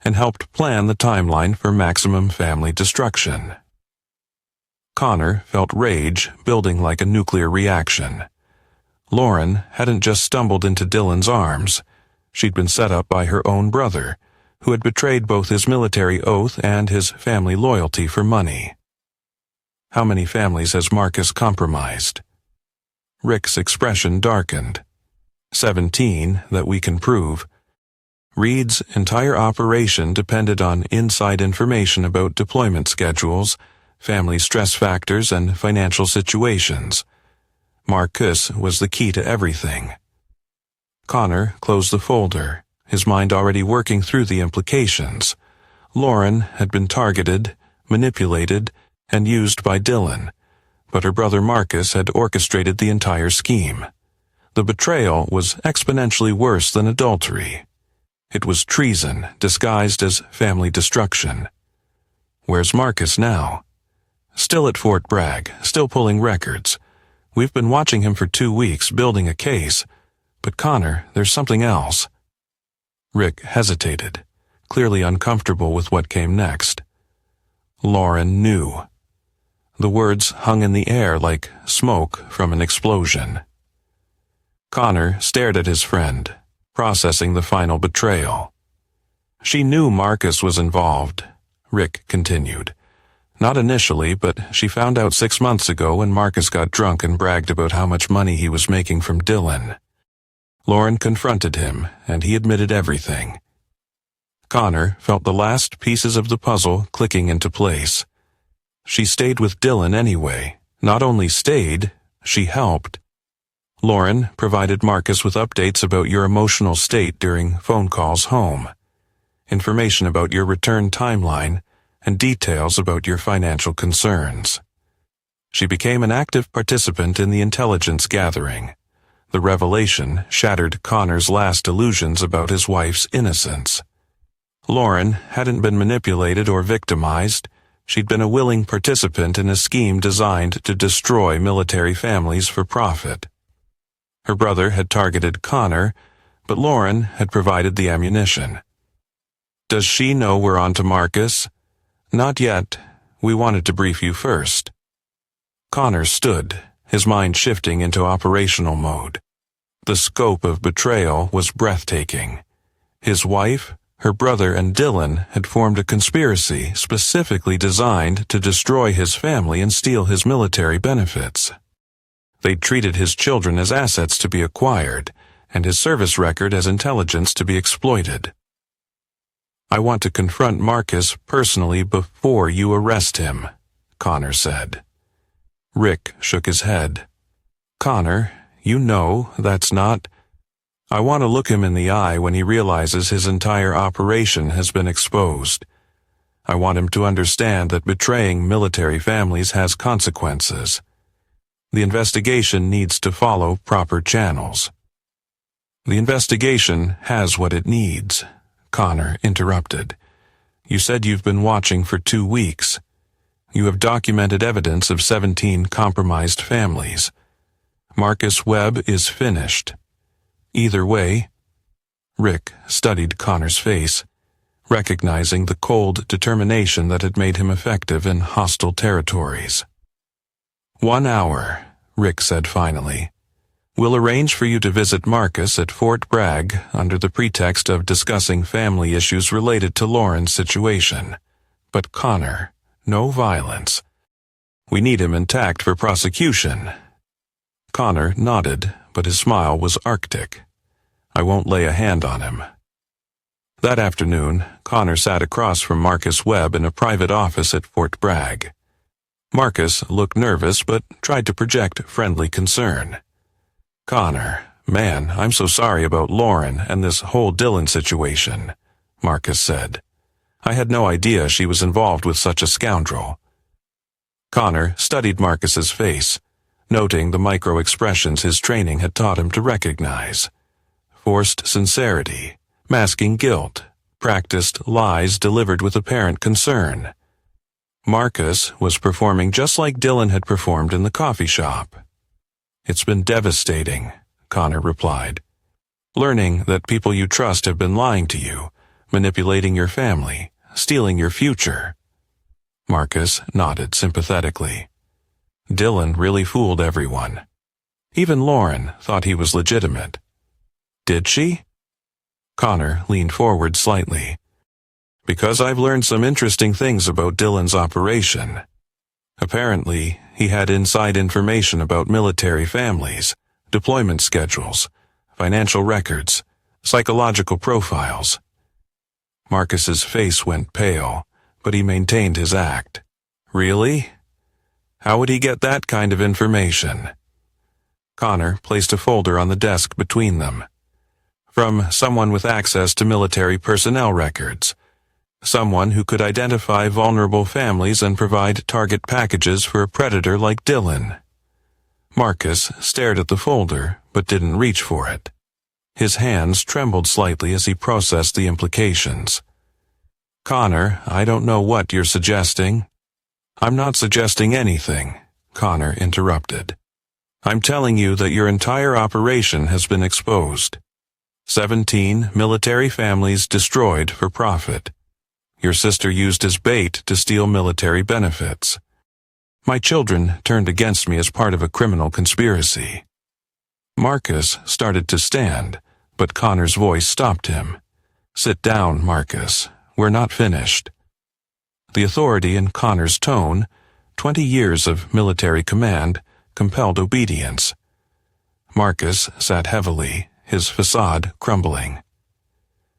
and helped plan the timeline for maximum family destruction. Connor felt rage building like a nuclear reaction. Lauren hadn't just stumbled into Dylan's arms. She'd been set up by her own brother, who had betrayed both his military oath and his family loyalty for money. How many families has Marcus compromised? Rick's expression darkened. 17, that we can prove. Reed's entire operation depended on inside information about deployment schedules, family stress factors, and financial situations. Marcus was the key to everything. Connor closed the folder, his mind already working through the implications. Lauren had been targeted, manipulated, and used by Dylan, but her brother Marcus had orchestrated the entire scheme. The betrayal was exponentially worse than adultery. It was treason disguised as family destruction. Where's Marcus now? Still at Fort Bragg, still pulling records. We've been watching him for 2 weeks, building a case. But Connor, there's something else. Rick hesitated, clearly uncomfortable with what came next. Lauren knew. The words hung in the air like smoke from an explosion. Connor stared at his friend, processing the final betrayal. She knew Marcus was involved, Rick continued. Not initially, but she found out 6 months ago when Marcus got drunk and bragged about how much money he was making from Dylan. Lauren confronted him, and he admitted everything. Connor felt the last pieces of the puzzle clicking into place. She stayed with Dylan anyway. Not only stayed, she helped. Lauren provided Marcus with updates about your emotional state during phone calls home, information about your return timeline, and details about your financial concerns. She became an active participant in the intelligence gathering. The revelation shattered Connor's last illusions about his wife's innocence. Lauren hadn't been manipulated or victimized. She'd been a willing participant in a scheme designed to destroy military families for profit. Her brother had targeted Connor, but Lauren had provided the ammunition. Does she know we're on to Marcus? Not yet. We wanted to brief you first. Connor stood, his mind shifting into operational mode. The scope of betrayal was breathtaking. His wife, her brother, and Dylan had formed a conspiracy specifically designed to destroy his family and steal his military benefits. They'd treated his children as assets to be acquired, and his service record as intelligence to be exploited. I want to confront Marcus personally before you arrest him, Connor said. Rick shook his head. Connor, you know that's not... I want to look him in the eye when he realizes his entire operation has been exposed. I want him to understand that betraying military families has consequences. The investigation needs to follow proper channels. The investigation has what it needs, Connor interrupted. You said you've been watching for 2 weeks. You have documented evidence of 17 compromised families. Marcus Webb is finished. Either way, Rick studied Connor's face, recognizing the cold determination that had made him effective in hostile territories. 1 hour, Rick said finally. We'll arrange for you to visit Marcus at Fort Bragg under the pretext of discussing family issues related to Lauren's situation. But Connor, no violence. We need him intact for prosecution. Connor nodded, but his smile was arctic. I won't lay a hand on him. That afternoon, Connor sat across from Marcus Webb in a private office at Fort Bragg. Marcus looked nervous but tried to project friendly concern. "Connor, man, I'm so sorry about Lauren and this whole Dylan situation," Marcus said. "I had no idea she was involved with such a scoundrel." Connor studied Marcus's face, noting the micro-expressions his training had taught him to recognize. Forced sincerity, masking guilt, practiced lies delivered with apparent concern. Marcus was performing just like Dylan had performed in the coffee shop. "It's been devastating," Connor replied. "Learning that people you trust have been lying to you, manipulating your family, stealing your future." Marcus nodded sympathetically. Dylan really fooled everyone. Even Lauren thought he was legitimate. "Did she?" Connor leaned forward slightly. "Because I've learned some interesting things about Dylan's operation. Apparently, he had inside information about military families, deployment schedules, financial records, psychological profiles." Marcus's face went pale, but he maintained his act. "Really? How would he get that kind of information?" Connor placed a folder on the desk between them. "From someone with access to military personnel records. Someone who could identify vulnerable families and provide target packages for a predator like Dylan." Marcus stared at the folder, but didn't reach for it. His hands trembled slightly as he processed the implications. "Connor, I don't know what you're suggesting." "I'm not suggesting anything," Connor interrupted. "I'm telling you that your entire operation has been exposed. 17 military families destroyed for profit. Your sister used as bait to steal military benefits. My children turned against me as part of a criminal conspiracy." Marcus started to stand, but Connor's voice stopped him. "Sit down, Marcus. We're not finished." The authority in Connor's tone, 20 years of military command, compelled obedience. Marcus sat heavily, his facade crumbling.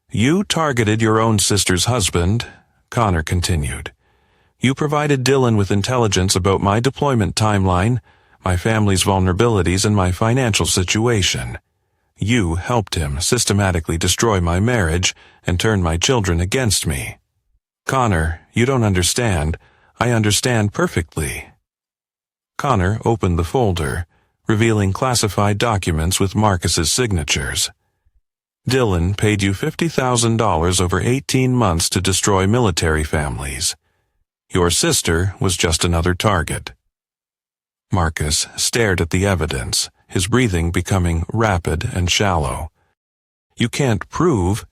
"You targeted your own sister's husband," Connor continued. "You provided Dylan with intelligence about my deployment timeline, my family's vulnerabilities, and my financial situation. You helped him systematically destroy my marriage and turn my children against me. Connor, you don't understand. I understand perfectly." Connor opened the folder, revealing classified documents with Marcus's signatures. "Dylan paid you $50,000 over 18 months to destroy military families. Your sister was just another target." Marcus stared at the evidence, his breathing becoming rapid and shallow. "You can't prove—"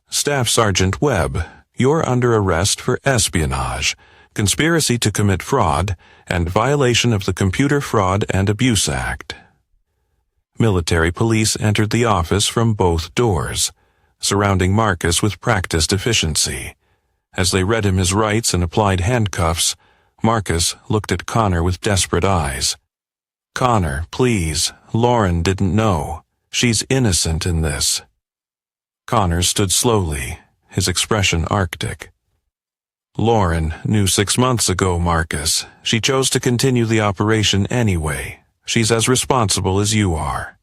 "Staff Sergeant Webb, you're under arrest for espionage, conspiracy to commit fraud, and violation of the Computer Fraud and Abuse Act." Military police entered the office from both doors, surrounding Marcus with practiced efficiency. As they read him his rights and applied handcuffs, Marcus looked at Connor with desperate eyes. "Connor, please, Lauren didn't know. She's innocent in this." Connor stood slowly, his expression arctic. "Lauren knew 6 months ago, Marcus. She chose to continue the operation anyway. She's as responsible as you are."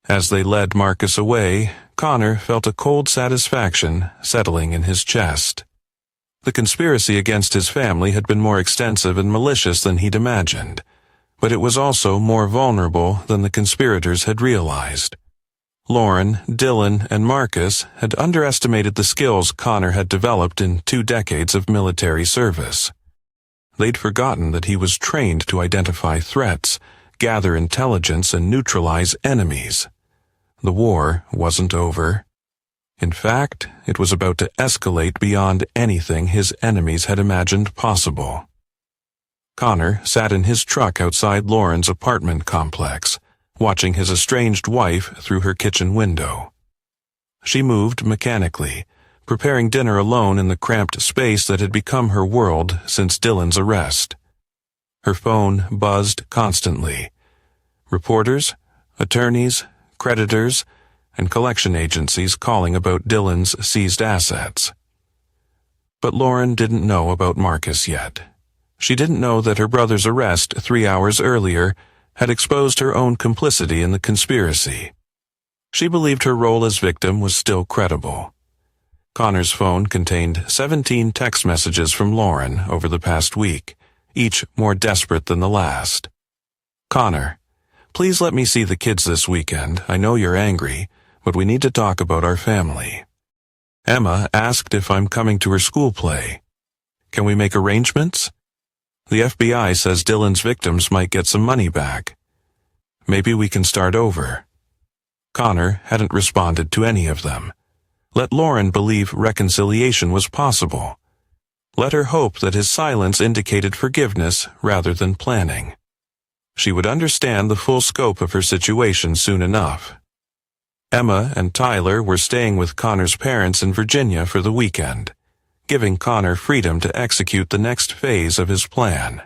As they led Marcus away, Connor felt a cold satisfaction settling in his chest. The conspiracy against his family had been more extensive and malicious than he'd imagined, but it was also more vulnerable than the conspirators had realized. Lauren, Dylan, and Marcus had underestimated the skills Connor had developed in 2 decades of military service. They'd forgotten that he was trained to identify threats, gather intelligence, and neutralize enemies. The war wasn't over. In fact, it was about to escalate beyond anything his enemies had imagined possible. Connor sat in his truck outside Lauren's apartment complex, watching his estranged wife through her kitchen window. She moved mechanically, preparing dinner alone in the cramped space that had become her world since Dylan's arrest. Her phone buzzed constantly. Reporters, attorneys, creditors, and collection agencies calling about Dylan's seized assets. But Lauren didn't know about Marcus yet. She didn't know that her brother's arrest 3 hours earlier had exposed her own complicity in the conspiracy. She believed her role as victim was still credible. Connor's phone contained 17 text messages from Lauren over the past week, each more desperate than the last. Connor, please let me see the kids this weekend. I know you're angry, but we need to talk about our family. Emma asked if I'm coming to her school play. Can we make arrangements? The FBI says Dylan's victims might get some money back. Maybe we can start over. Connor hadn't responded to any of them. Let Lauren believe reconciliation was possible. Let her hope that his silence indicated forgiveness rather than planning. She would understand the full scope of her situation soon enough. Emma and Tyler were staying with Connor's parents in Virginia for the weekend, giving Connor freedom to execute the next phase of his plan.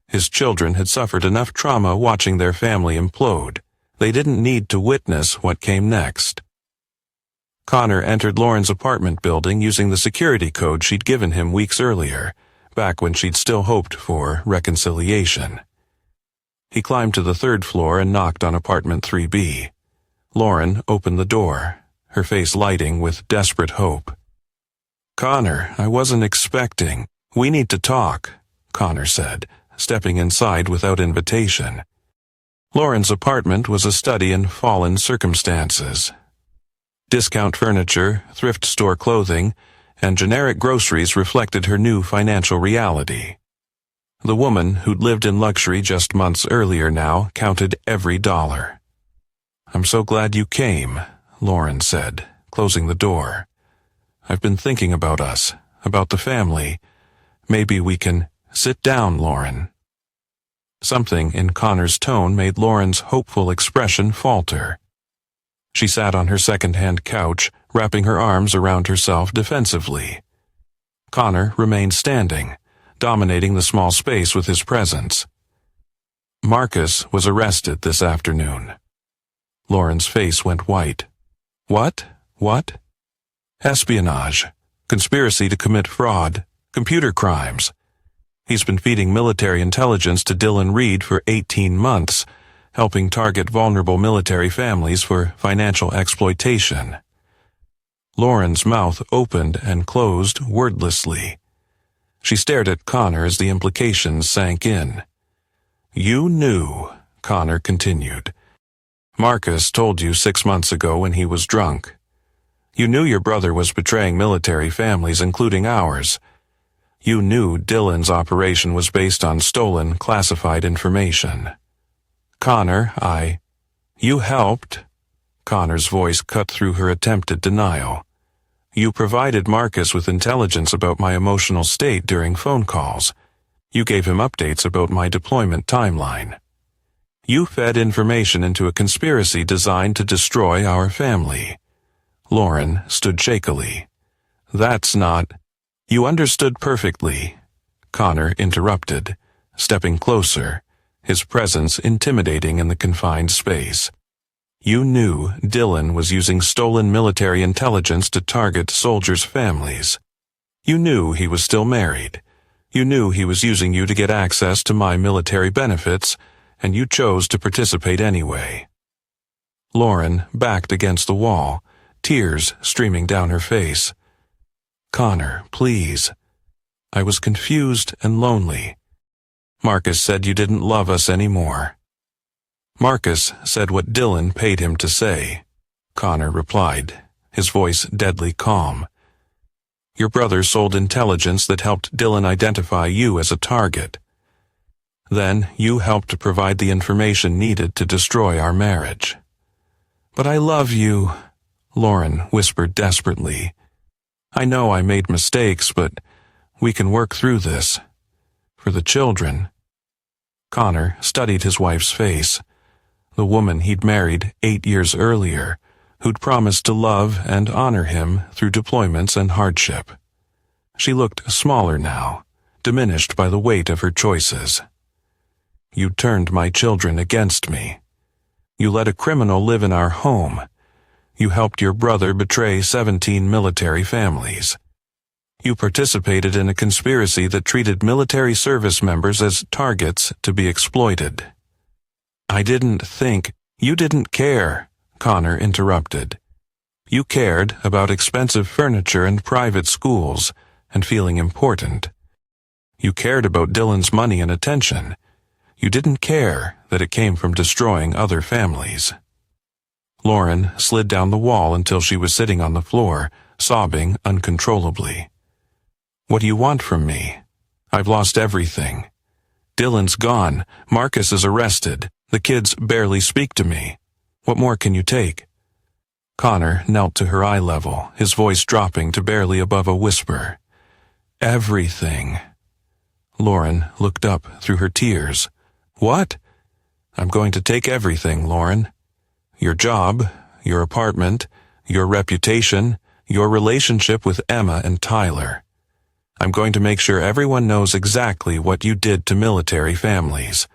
His children had suffered enough trauma watching their family implode. They didn't need to witness what came next. Connor entered Lauren's apartment building using the security code she'd given him weeks earlier, back when she'd still hoped for reconciliation. He climbed to the 3rd floor and knocked on apartment 3B. Lauren opened the door, her face lighting with desperate hope. Connor, I wasn't expecting. We need to talk, Connor said, stepping inside without invitation. Lauren's apartment was a study in fallen circumstances. Discount furniture, thrift store clothing, and generic groceries reflected her new financial reality. The woman who'd lived in luxury just months earlier now counted every dollar. I'm so glad you came, Lauren said, closing the door. I've been thinking about us, about the family. Maybe we can sit down, Lauren. Something in Connor's tone made Lauren's hopeful expression falter. She sat on her second-hand couch, wrapping her arms around herself defensively. Connor remained standing, dominating the small space with his presence. Marcus was arrested this afternoon. Lauren's face went white. What? What? Espionage, conspiracy to commit fraud, computer crimes. He's been feeding military intelligence to Dylan Reed for 18 months, helping target vulnerable military families for financial exploitation. Lauren's mouth opened and closed wordlessly. She stared at Connor as the implications sank in. You knew, Connor continued. Marcus told you 6 months ago when he was drunk. You knew your brother was betraying military families, including ours. You knew Dylan's operation was based on stolen, classified information. Connor, You helped. Connor's voice cut through her attempted denial. You provided Marcus with intelligence about my emotional state during phone calls. You gave him updates about my deployment timeline. You fed information into a conspiracy designed to destroy our family. Lauren stood shakily. That's not... You understood perfectly, Connor interrupted, stepping closer, his presence intimidating in the confined space. You knew Dylan was using stolen military intelligence to target soldiers' families. You knew he was still married. You knew he was using you to get access to my military benefits, and you chose to participate anyway. Lauren backed against the wall, tears streaming down her face. Connor, please. I was confused and lonely. Marcus said you didn't love us anymore. Marcus said what Dylan paid him to say, Connor replied, his voice deadly calm. Your brother sold intelligence that helped Dylan identify you as a target. Then you helped to provide the information needed to destroy our marriage. But I love you, Lauren whispered desperately. I know I made mistakes, but we can work through this. For the children. Connor studied his wife's face, the woman he'd married 8 years earlier, who'd promised to love and honor him through deployments and hardship. She looked smaller now, diminished by the weight of her choices. You turned my children against me. You let a criminal live in our home. You helped your brother betray 17 military families. You participated in a conspiracy that treated military service members as targets to be exploited. I didn't think. You didn't care, Connor interrupted. You cared about expensive furniture and private schools and feeling important. You cared about Dylan's money and attention. You didn't care that it came from destroying other families. Lauren slid down the wall until she was sitting on the floor, sobbing uncontrollably. What do you want from me? I've lost everything. Dylan's gone. Marcus is arrested. The kids barely speak to me. What more can you take? Connor knelt to her eye level, his voice dropping to barely above a whisper. Everything. Lauren looked up through her tears. What? I'm going to take everything, Lauren. Your job, your apartment, your reputation, your relationship with Emma and Tyler. I'm going to make sure everyone knows exactly what you did to military families.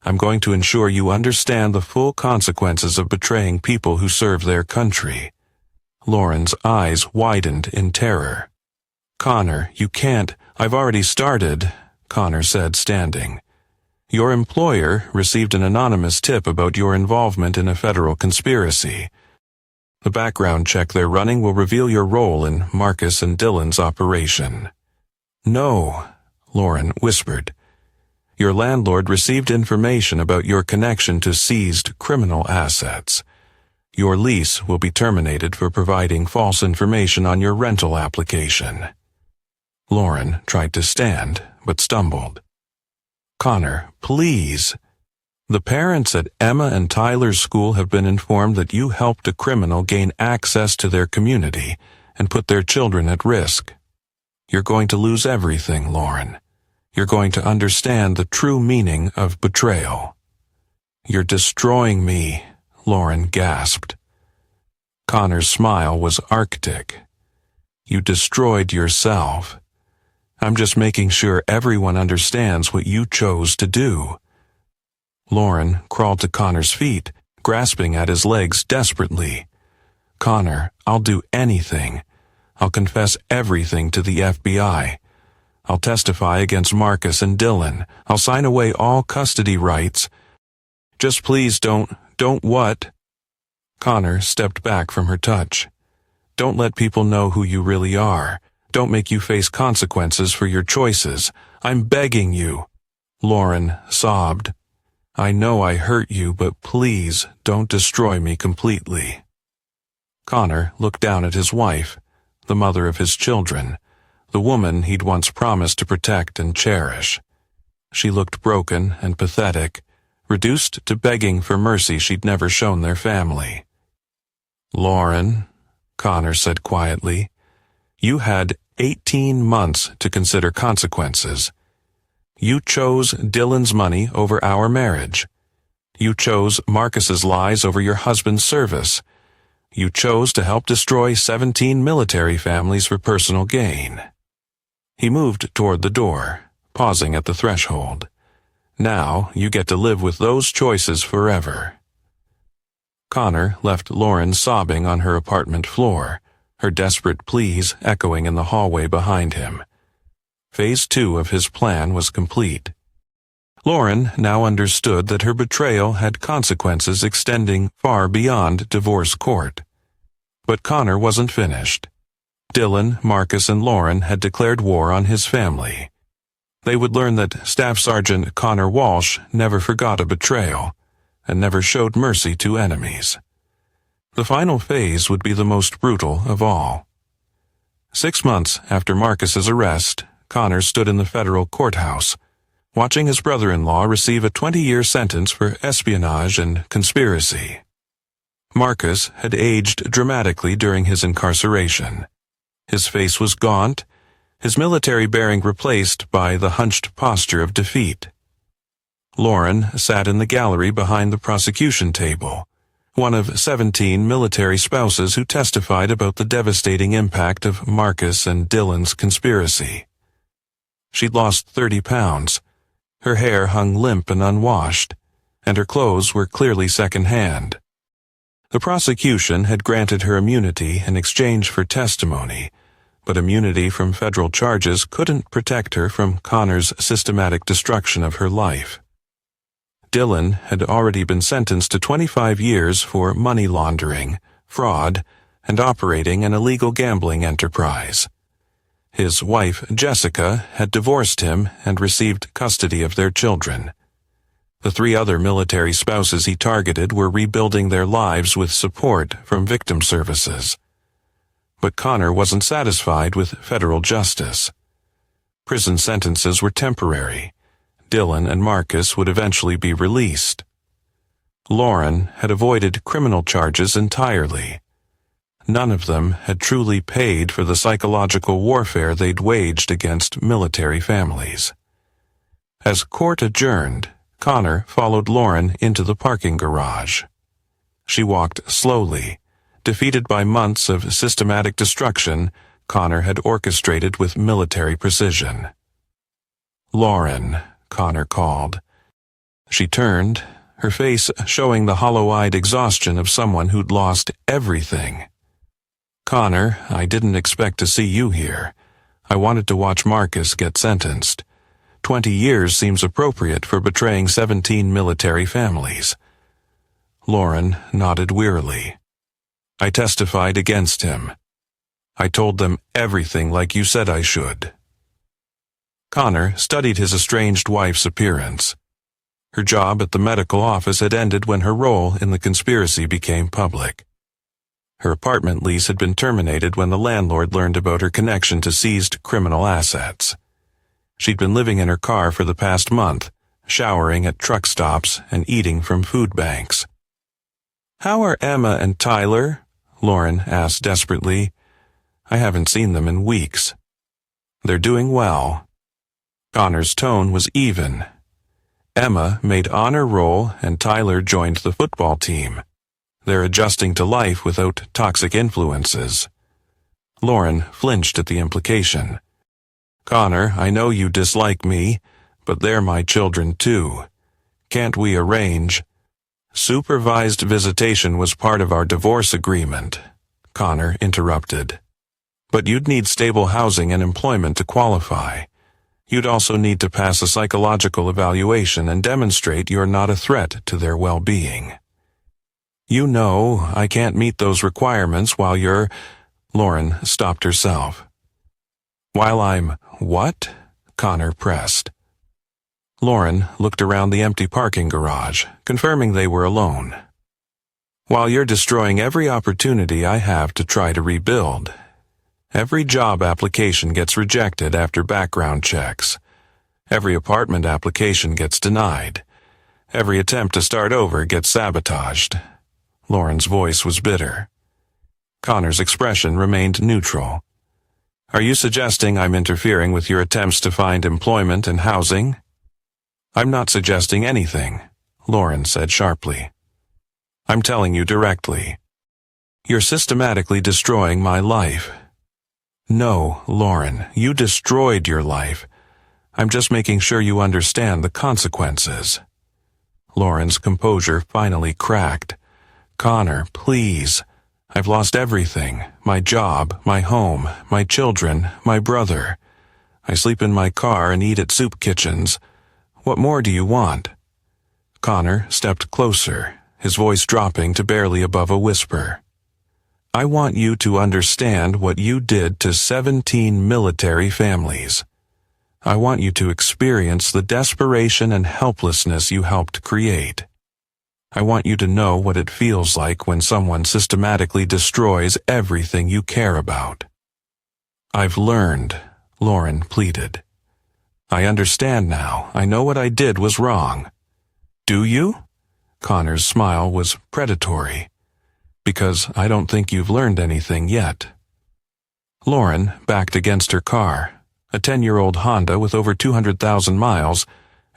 I'm going to ensure you understand the full consequences of betraying people who serve their country. Lauren's eyes widened in terror. Connor, you can't. I've already started, Connor said, standing. Your employer received an anonymous tip about your involvement in a federal conspiracy. The background check they're running will reveal your role in Marcus and Dylan's operation. No, Lauren whispered. Your landlord received information about your connection to seized criminal assets. Your lease will be terminated for providing false information on your rental application. Lauren tried to stand, but stumbled. Connor, please. The parents at Emma and Tyler's school have been informed that you helped a criminal gain access to their community and put their children at risk. You're going to lose everything, Lauren. You're going to understand the true meaning of betrayal. You're destroying me, Lauren gasped. Connor's smile was arctic. You destroyed yourself. I'm just making sure everyone understands what you chose to do. Lauren crawled to Connor's feet, grasping at his legs desperately. Connor, I'll do anything. I'll confess everything to the FBI. I'll testify against Marcus and Dylan. I'll sign away all custody rights. Just please don't what? Connor stepped back from her touch. Don't let people know who you really are. Don't make you face consequences for your choices. I'm begging you. Lauren sobbed. I know I hurt you, but please don't destroy me completely. Connor looked down at his wife, the mother of his children, the woman he'd once promised to protect and cherish. She looked broken and pathetic, reduced to begging for mercy she'd never shown their family. Lauren, Connor said quietly, you had 18 months to consider consequences. You chose Dylan's money over our marriage. You chose Marcus's lies over your husband's service. You chose to help destroy 17 military families for personal gain. He moved toward the door, pausing at the threshold. Now you get to live with those choices forever. Connor left Lauren sobbing on her apartment floor, her desperate pleas echoing in the hallway behind him. Phase 2 of his plan was complete. Lauren now understood that her betrayal had consequences extending far beyond divorce court. But Connor wasn't finished. Dylan, Marcus, and Lauren had declared war on his family. They would learn that Staff Sergeant Connor Walsh never forgot a betrayal and never showed mercy to enemies. The final phase would be the most brutal of all. 6 months after Marcus's arrest, Connor stood in the federal courthouse, watching his brother-in-law receive a 20-year sentence for espionage and conspiracy. Marcus had aged dramatically during his incarceration. His face was gaunt, his military bearing replaced by the hunched posture of defeat. Lauren sat in the gallery behind the prosecution table, one of 17 military spouses who testified about the devastating impact of Marcus and Dylan's conspiracy. She'd lost 30 pounds. Her hair hung limp and unwashed, and her clothes were clearly second-hand. The prosecution had granted her immunity in exchange for testimony, but immunity from federal charges couldn't protect her from Connor's systematic destruction of her life. Dylan had already been sentenced to 25 years for money laundering, fraud, and operating an illegal gambling enterprise. His wife, Jessica, had divorced him and received custody of their children. The 3 other military spouses he targeted were rebuilding their lives with support from victim services. But Connor wasn't satisfied with federal justice. Prison sentences were temporary. Dylan and Marcus would eventually be released. Lauren had avoided criminal charges entirely. None of them had truly paid for the psychological warfare they'd waged against military families. As court adjourned, Connor followed Lauren into the parking garage. She walked slowly. Defeated by months of systematic destruction, Connor had orchestrated with military precision. "Lauren," Connor called. She turned, her face showing the hollow-eyed exhaustion of someone who'd lost everything. "Connor, I didn't expect to see you here. I wanted to watch Marcus get sentenced. 20 years seems appropriate for betraying 17 military families." Lauren nodded wearily. "I testified against him. I told them everything like you said I should." Connor studied his estranged wife's appearance. Her job at the medical office had ended when her role in the conspiracy became public. Her apartment lease had been terminated when the landlord learned about her connection to seized criminal assets. She'd been living in her car for the past month, showering at truck stops and eating from food banks. "How are Emma and Tyler?" Lauren asked desperately. "I haven't seen them in weeks." "They're doing well." Connor's tone was even. Emma made honor roll and Tyler joined the football team. They're adjusting to life without toxic influences. Lauren flinched at the implication. "Connor, I know you dislike me, but they're my children too. Can't we arrange?" "Supervised visitation was part of our divorce agreement," Connor interrupted. "But you'd need stable housing and employment to qualify. You'd also need to pass a psychological evaluation and demonstrate you're not a threat to their well-being." "You know, I can't meet those requirements while you're—" Lauren stopped herself. "While I'm what?" Connor pressed. Lauren looked around the empty parking garage, confirming they were alone. "While you're destroying every opportunity I have to try to rebuild. Every job application gets rejected after background checks. Every apartment application gets denied. Every attempt to start over gets sabotaged." Lauren's voice was bitter. Connor's expression remained neutral. "Are you suggesting I'm interfering with your attempts to find employment and housing?" "I'm not suggesting anything," Lauren said sharply. "I'm telling you directly. You're systematically destroying my life." "No, Lauren, you destroyed your life. I'm just making sure you understand the consequences." Lauren's composure finally cracked. "Connor, please. I've lost everything. My job, my home, my children, my brother. I sleep in my car and eat at soup kitchens. What more do you want?" Connor stepped closer, his voice dropping to barely above a whisper. "I want you to understand what you did to 17 military families. I want you to experience the desperation and helplessness you helped create. I want you to know what it feels like when someone systematically destroys everything you care about." "I've learned," Lauren pleaded. "I understand now. I know what I did was wrong." "Do you?" Connor's smile was predatory. "Because I don't think you've learned anything yet." Lauren backed against her car, a 10-year-old Honda with over 200,000 miles,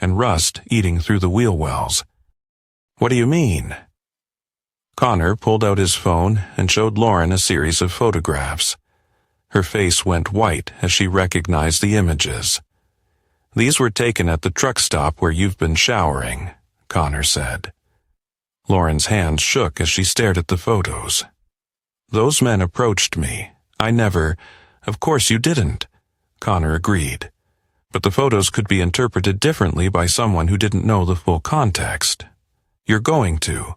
and rust eating through the wheel wells. "What do you mean?" Connor pulled out his phone and showed Lauren a series of photographs. Her face went white as she recognized the images. These were taken at the truck stop where you've been showering, Connor said. Lauren's hands shook as she stared at the photos. Those men approached me. I never— Of course you didn't, Connor agreed. But the photos could be interpreted differently by someone who didn't know the full context. You're going to.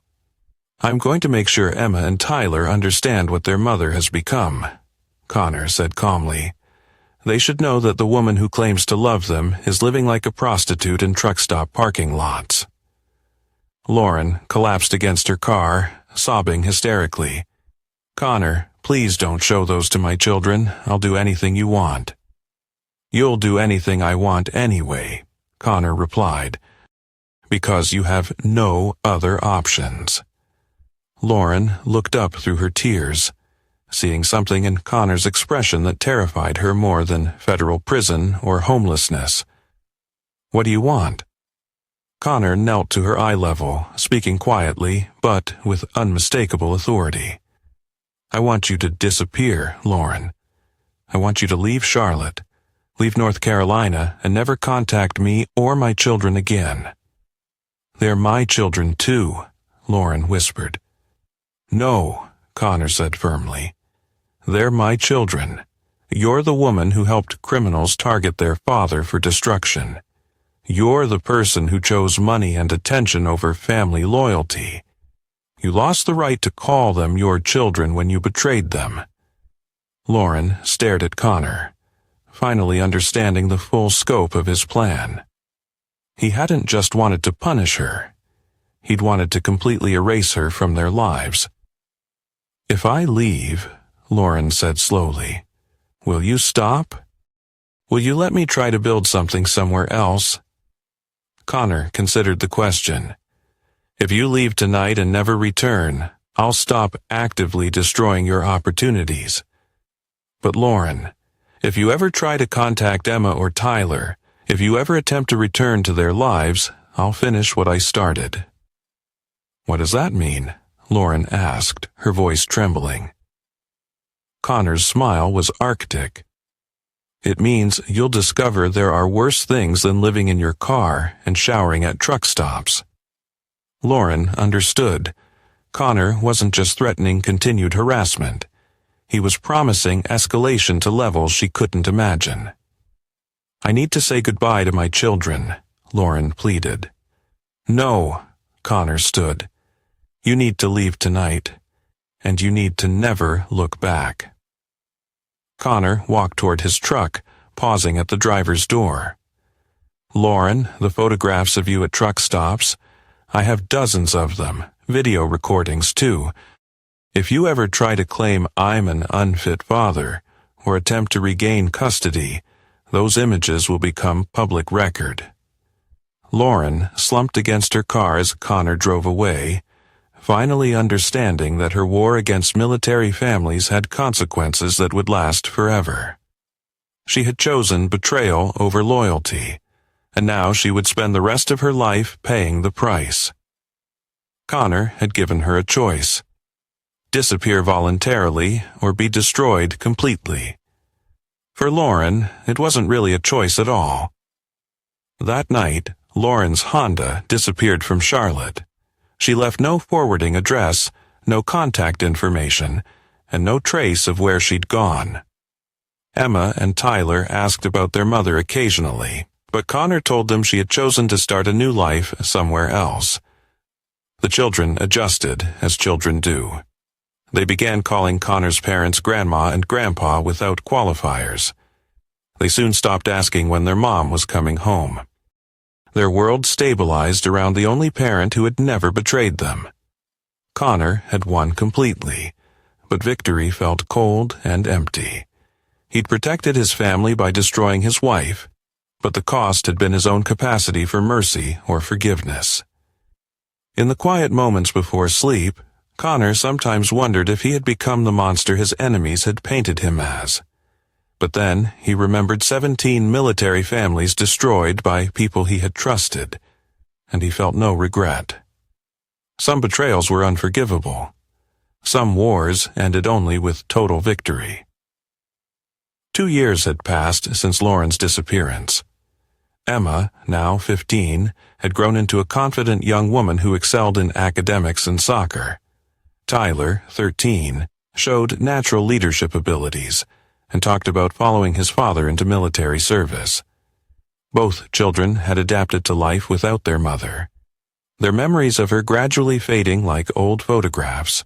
I'm going to make sure Emma and Tyler understand what their mother has become, Connor said calmly. They should know that the woman who claims to love them is living like a prostitute in truck stop parking lots. Lauren collapsed against her car, sobbing hysterically. Connor, please don't show those to my children. I'll do anything you want. You'll do anything I want anyway, Connor replied, because you have no other options. Lauren looked up through her tears, seeing something in Connor's expression that terrified her more than federal prison or homelessness. What do you want? Connor knelt to her eye level, speaking quietly, but with unmistakable authority. I want you to disappear, Lauren. I want you to leave Charlotte, leave North Carolina, and never contact me or my children again. They're my children too, Lauren whispered. No, Connor said firmly. They're my children. You're the woman who helped criminals target their father for destruction. You're the person who chose money and attention over family loyalty. You lost the right to call them your children when you betrayed them. Lauren stared at Connor, finally understanding the full scope of his plan. He hadn't just wanted to punish her. He'd wanted to completely erase her from their lives. If I leave, Lauren said slowly, will you stop? Will you let me try to build something somewhere else? Connor considered the question. If you leave tonight and never return, I'll stop actively destroying your opportunities. But Lauren, if you ever try to contact Emma or Tyler, if you ever attempt to return to their lives, I'll finish what I started. What does that mean? Lauren asked, her voice trembling. Connor's smile was arctic. It means you'll discover there are worse things than living in your car and showering at truck stops. Lauren understood. Connor wasn't just threatening continued harassment. He was promising escalation to levels she couldn't imagine. I need to say goodbye to my children, Lauren pleaded. No, Connor stood. You need to leave tonight, and you need to never look back. Connor walked toward his truck, pausing at the driver's door. Lauren, the photographs of you at truck stops, I have dozens of them, video recordings too. If you ever try to claim I'm an unfit father, or attempt to regain custody, those images will become public record. Lauren slumped against her car as Connor drove away, finally understanding that her war against military families had consequences that would last forever. She had chosen betrayal over loyalty, and now she would spend the rest of her life paying the price. Connor had given her a choice: disappear voluntarily or be destroyed completely. For Lauren, it wasn't really a choice at all. That night, Lauren's Honda disappeared from Charlotte. She left no forwarding address, no contact information, and no trace of where she'd gone. Emma and Tyler asked about their mother occasionally, but Connor told them she had chosen to start a new life somewhere else. The children adjusted, as children do. They began calling Connor's parents Grandma and Grandpa without qualifiers. They soon stopped asking when their mom was coming home. Their world stabilized around the only parent who had never betrayed them. Connor had won completely, but victory felt cold and empty. He'd protected his family by destroying his wife, but the cost had been his own capacity for mercy or forgiveness. In the quiet moments before sleep, Connor sometimes wondered if he had become the monster his enemies had painted him as. But then he remembered 17 military families destroyed by people he had trusted, and he felt no regret. Some betrayals were unforgivable. Some wars ended only with total victory. 2 years had passed since Lauren's disappearance. Emma, now 15, had grown into a confident young woman who excelled in academics and soccer. Tyler, 13, showed natural leadership abilities and talked about following his father into military service. Both children had adapted to life without their mother, their memories of her gradually fading like old photographs.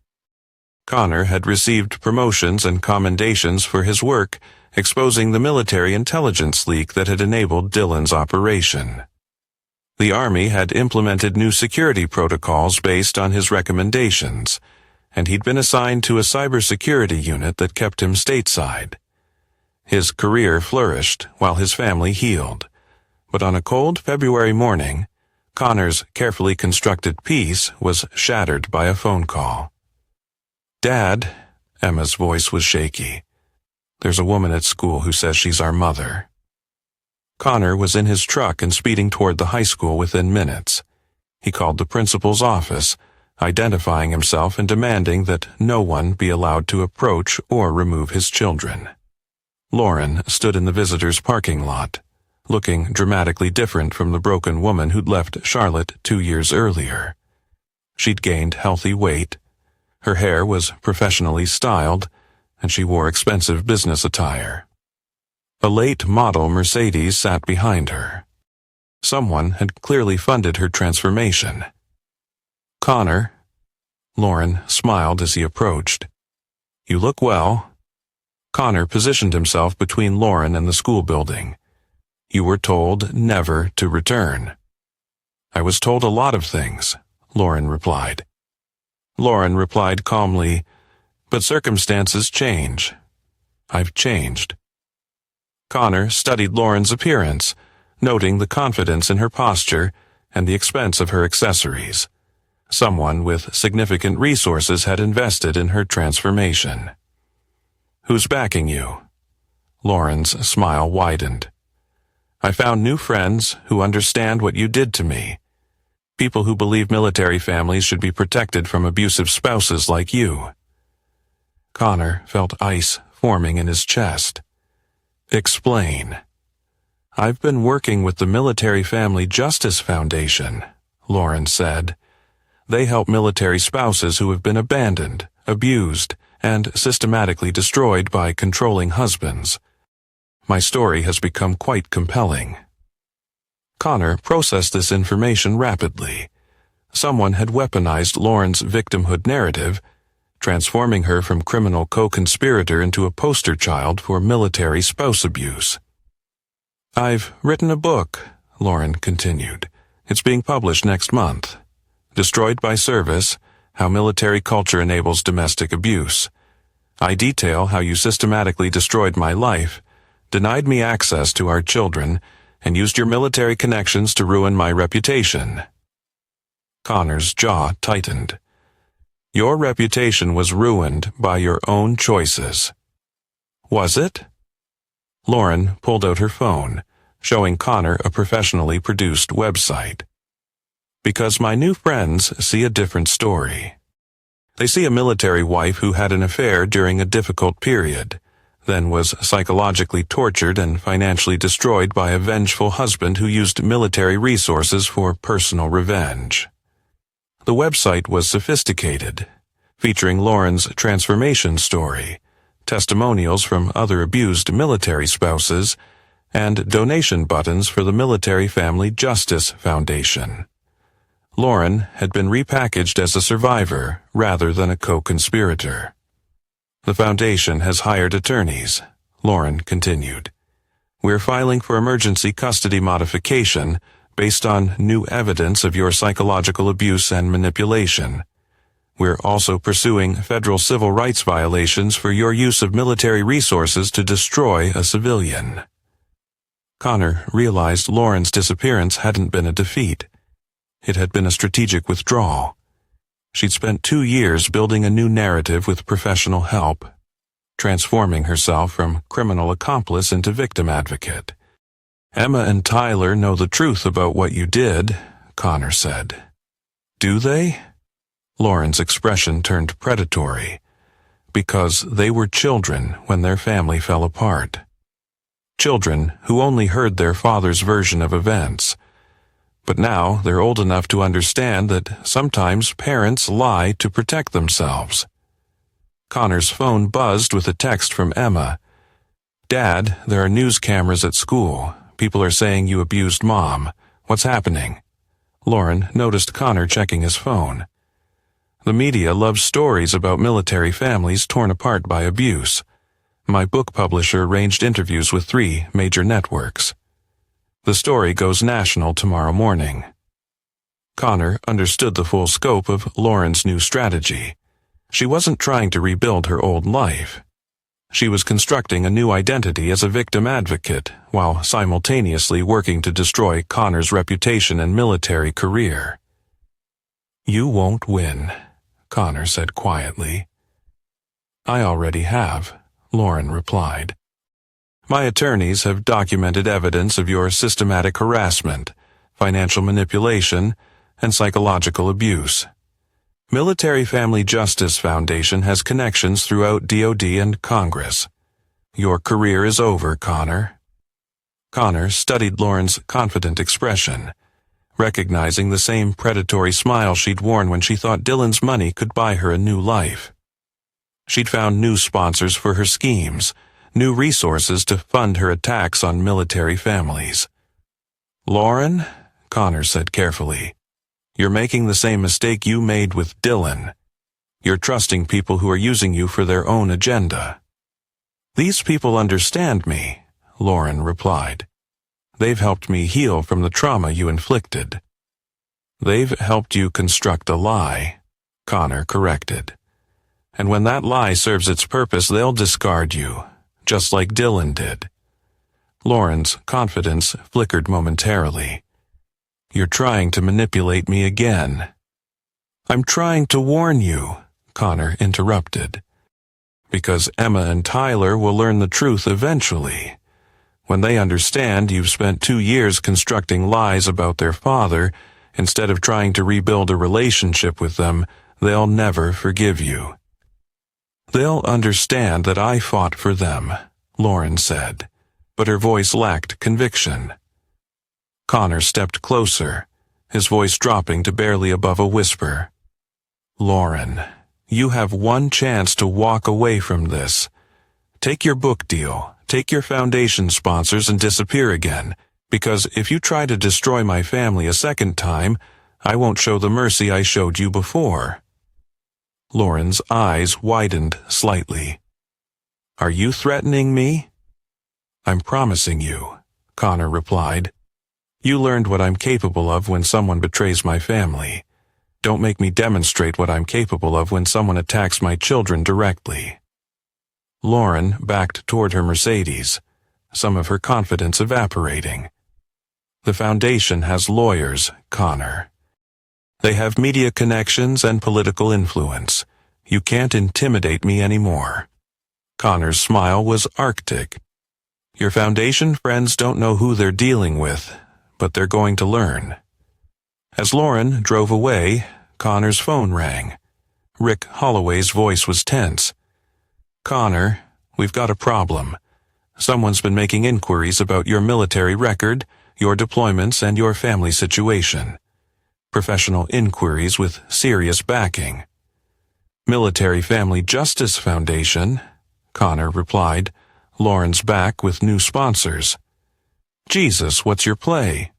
Connor had received promotions and commendations for his work exposing the military intelligence leak that had enabled Dylan's operation. The Army had implemented new security protocols based on his recommendations, and he'd been assigned to a cybersecurity unit that kept him stateside. His career flourished while his family healed, but on a cold February morning, Connor's carefully constructed peace was shattered by a phone call. "Dad," Emma's voice was shaky. "There's a woman at school who says she's our mother." Connor was in his truck and speeding toward the high school within minutes. He called the principal's office, identifying himself and demanding that no one be allowed to approach or remove his children. Lauren stood in the visitors' parking lot, looking dramatically different from the broken woman who'd left Charlotte 2 years earlier. She'd gained healthy weight, her hair was professionally styled, and she wore expensive business attire. A late model Mercedes sat behind her. Someone had clearly funded her transformation. "Connor," Lauren smiled as he approached. "You look well." Connor positioned himself between Lauren and the school building. "You were told never to return." "I was told a lot of things," Lauren replied. Lauren replied calmly, "But circumstances change. I've changed." Connor studied Lauren's appearance, noting the confidence in her posture and the expense of her accessories. Someone with significant resources had invested in her transformation. "Who's backing you?" Lauren's smile widened. "I found new friends who understand what you did to me. People who believe military families should be protected from abusive spouses like you." Connor felt ice forming in his chest. "Explain." "I've been working with the Military Family Justice Foundation," Lauren said. "They help military spouses who have been abandoned, abused, and systematically destroyed by controlling husbands. My story has become quite compelling." Connor processed this information rapidly. Someone had weaponized Lauren's victimhood narrative, transforming her from criminal co-conspirator into a poster child for military spouse abuse. "I've written a book," Lauren continued. "It's being published next month. Destroyed by Service: How Military Culture Enables Domestic Abuse. I detail how you systematically destroyed my life, denied me access to our children, and used your military connections to ruin my reputation." Connor's jaw tightened. "Your reputation was ruined by your own choices." "Was it?" Lauren pulled out her phone, showing Connor a professionally produced website. "Because my new friends see a different story. They see a military wife who had an affair during a difficult period, then was psychologically tortured and financially destroyed by a vengeful husband who used military resources for personal revenge." The website was sophisticated, featuring Lauren's transformation story, testimonials from other abused military spouses, and donation buttons for the Military Family Justice Foundation. Lauren had been repackaged as a survivor rather than a co-conspirator. "The foundation has hired attorneys," Lauren continued. "We're filing for emergency custody modification based on new evidence of your psychological abuse and manipulation. We're also pursuing federal civil rights violations for your use of military resources to destroy a civilian." Connor realized Lauren's disappearance hadn't been a defeat. It had been a strategic withdrawal. She'd spent 2 years building a new narrative with professional help, transforming herself from criminal accomplice into victim advocate. "Emma and Tyler know the truth about what you did," Connor said. "Do they?" Lauren's expression turned predatory. "Because they were children when their family fell apart." children who only heard their father's version of events. But now they're old enough to understand that sometimes parents lie to protect themselves. Connor's phone buzzed with a text from Emma. "Dad, there are news cameras at school. People are saying you abused Mom. What's happening?" Lauren noticed Connor checking his phone. "The media loves stories about military families torn apart by abuse. My book publisher arranged interviews with 3 major networks. The story goes national tomorrow morning." Connor understood the full scope of Lauren's new strategy. She wasn't trying to rebuild her old life. She was constructing a new identity as a victim advocate, while simultaneously working to destroy Connor's reputation and military career. "You won't win," Connor said quietly. "I already have," Lauren replied. "My attorneys have documented evidence of your systematic harassment, financial manipulation, and psychological abuse. Military Family Justice Foundation has connections throughout DoD and Congress. Your career is over, Connor." Connor studied Lauren's confident expression, recognizing the same predatory smile she'd worn when she thought Dylan's money could buy her a new life. She'd found new sponsors for her schemes, new resources to fund her attacks on military families. "Lauren," Connor said carefully, "you're making the same mistake you made with Dylan. You're trusting people who are using you for their own agenda." "These people understand me," Lauren replied. "They've helped me heal from the trauma you inflicted." "They've helped you construct a lie," Connor corrected. "And when that lie serves its purpose, they'll discard you, just like Dylan did." Lauren's confidence flickered momentarily. "You're trying to manipulate me again." "I'm trying to warn you," Connor interrupted. "Because Emma and Tyler will learn the truth eventually. When they understand you've spent 2 years constructing lies about their father, instead of trying to rebuild a relationship with them, they'll never forgive you." "They'll understand that I fought for them," Lauren said, but her voice lacked conviction. Connor stepped closer, his voice dropping to barely above a whisper. "Lauren, you have one chance to walk away from this. Take your book deal, take your foundation sponsors and disappear again, because if you try to destroy my family a second time, I won't show the mercy I showed you before." Lauren's eyes widened slightly. "Are you threatening me?" "I'm promising you," Connor replied. "You learned what I'm capable of when someone betrays my family. Don't make me demonstrate what I'm capable of when someone attacks my children directly." Lauren backed toward her Mercedes, some of her confidence evaporating. "The foundation has lawyers, Connor. They have media connections and political influence. You can't intimidate me anymore." Connor's smile was arctic. "Your foundation friends don't know who they're dealing with, but they're going to learn." As Lauren drove away, Connor's phone rang. Rick Holloway's voice was tense. "Connor, we've got a problem. Someone's been making inquiries about your military record, your deployments, and your family situation. Professional inquiries with serious backing." "Military Family Justice Foundation," Connor replied, Lauren's back with new sponsors. "Jesus, what's your play?"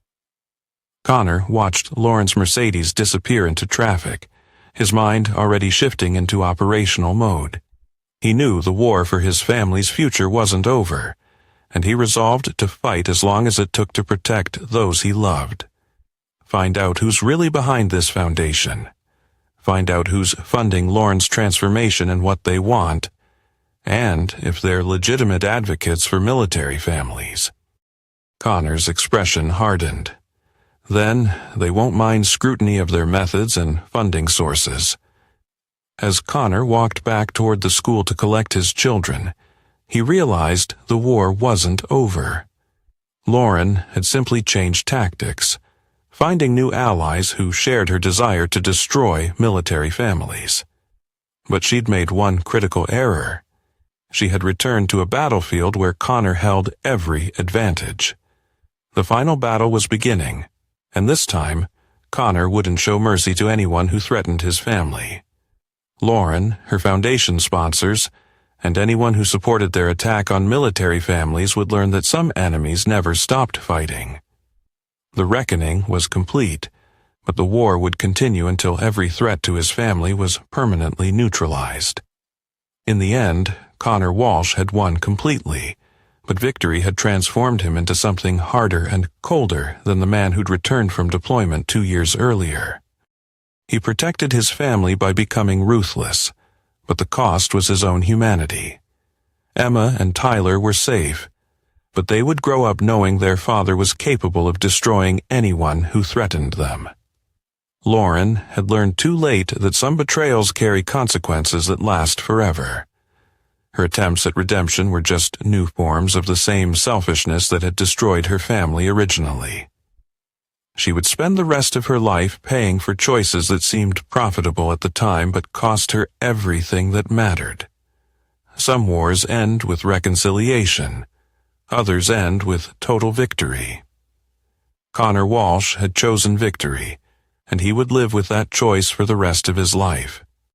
Connor watched Lauren's Mercedes disappear into traffic, his mind already shifting into operational mode. He knew the war for his family's future wasn't over, and he resolved to fight as long as it took to protect those he loved. Find out who's really behind this foundation. Find out who's funding Lauren's transformation and what they want, and if they're legitimate advocates for military families. Connor's expression hardened. Then they won't mind scrutiny of their methods and funding sources. As Connor walked back toward the school to collect his children, he realized the war wasn't over. Lauren had simply changed tactics, finding new allies who shared her desire to destroy military families. But she'd made one critical error. she had returned to a battlefield where Connor held every advantage. The final battle was beginning, and this time, Connor wouldn't show mercy to anyone who threatened his family. Lauren, her foundation sponsors, and anyone who supported their attack on military families would learn that some enemies never stopped fighting. The reckoning was complete, but the war would continue until every threat to his family was permanently neutralized. In the end, Connor Walsh had won completely, but victory had transformed him into something harder and colder than the man who'd returned from deployment 2 years earlier. He protected his family by becoming ruthless, but the cost was his own humanity. Emma and Tyler were safe, but they would grow up knowing their father was capable of destroying anyone who threatened them. Lauren had learned too late that some betrayals carry consequences that last forever. Her attempts at redemption were just new forms of the same selfishness that had destroyed her family originally. She would spend the rest of her life paying for choices that seemed profitable at the time but cost her everything that mattered. Some wars end with reconciliation. Others end with total victory. Connor Walsh had chosen victory, and he would live with that choice for the rest of his life.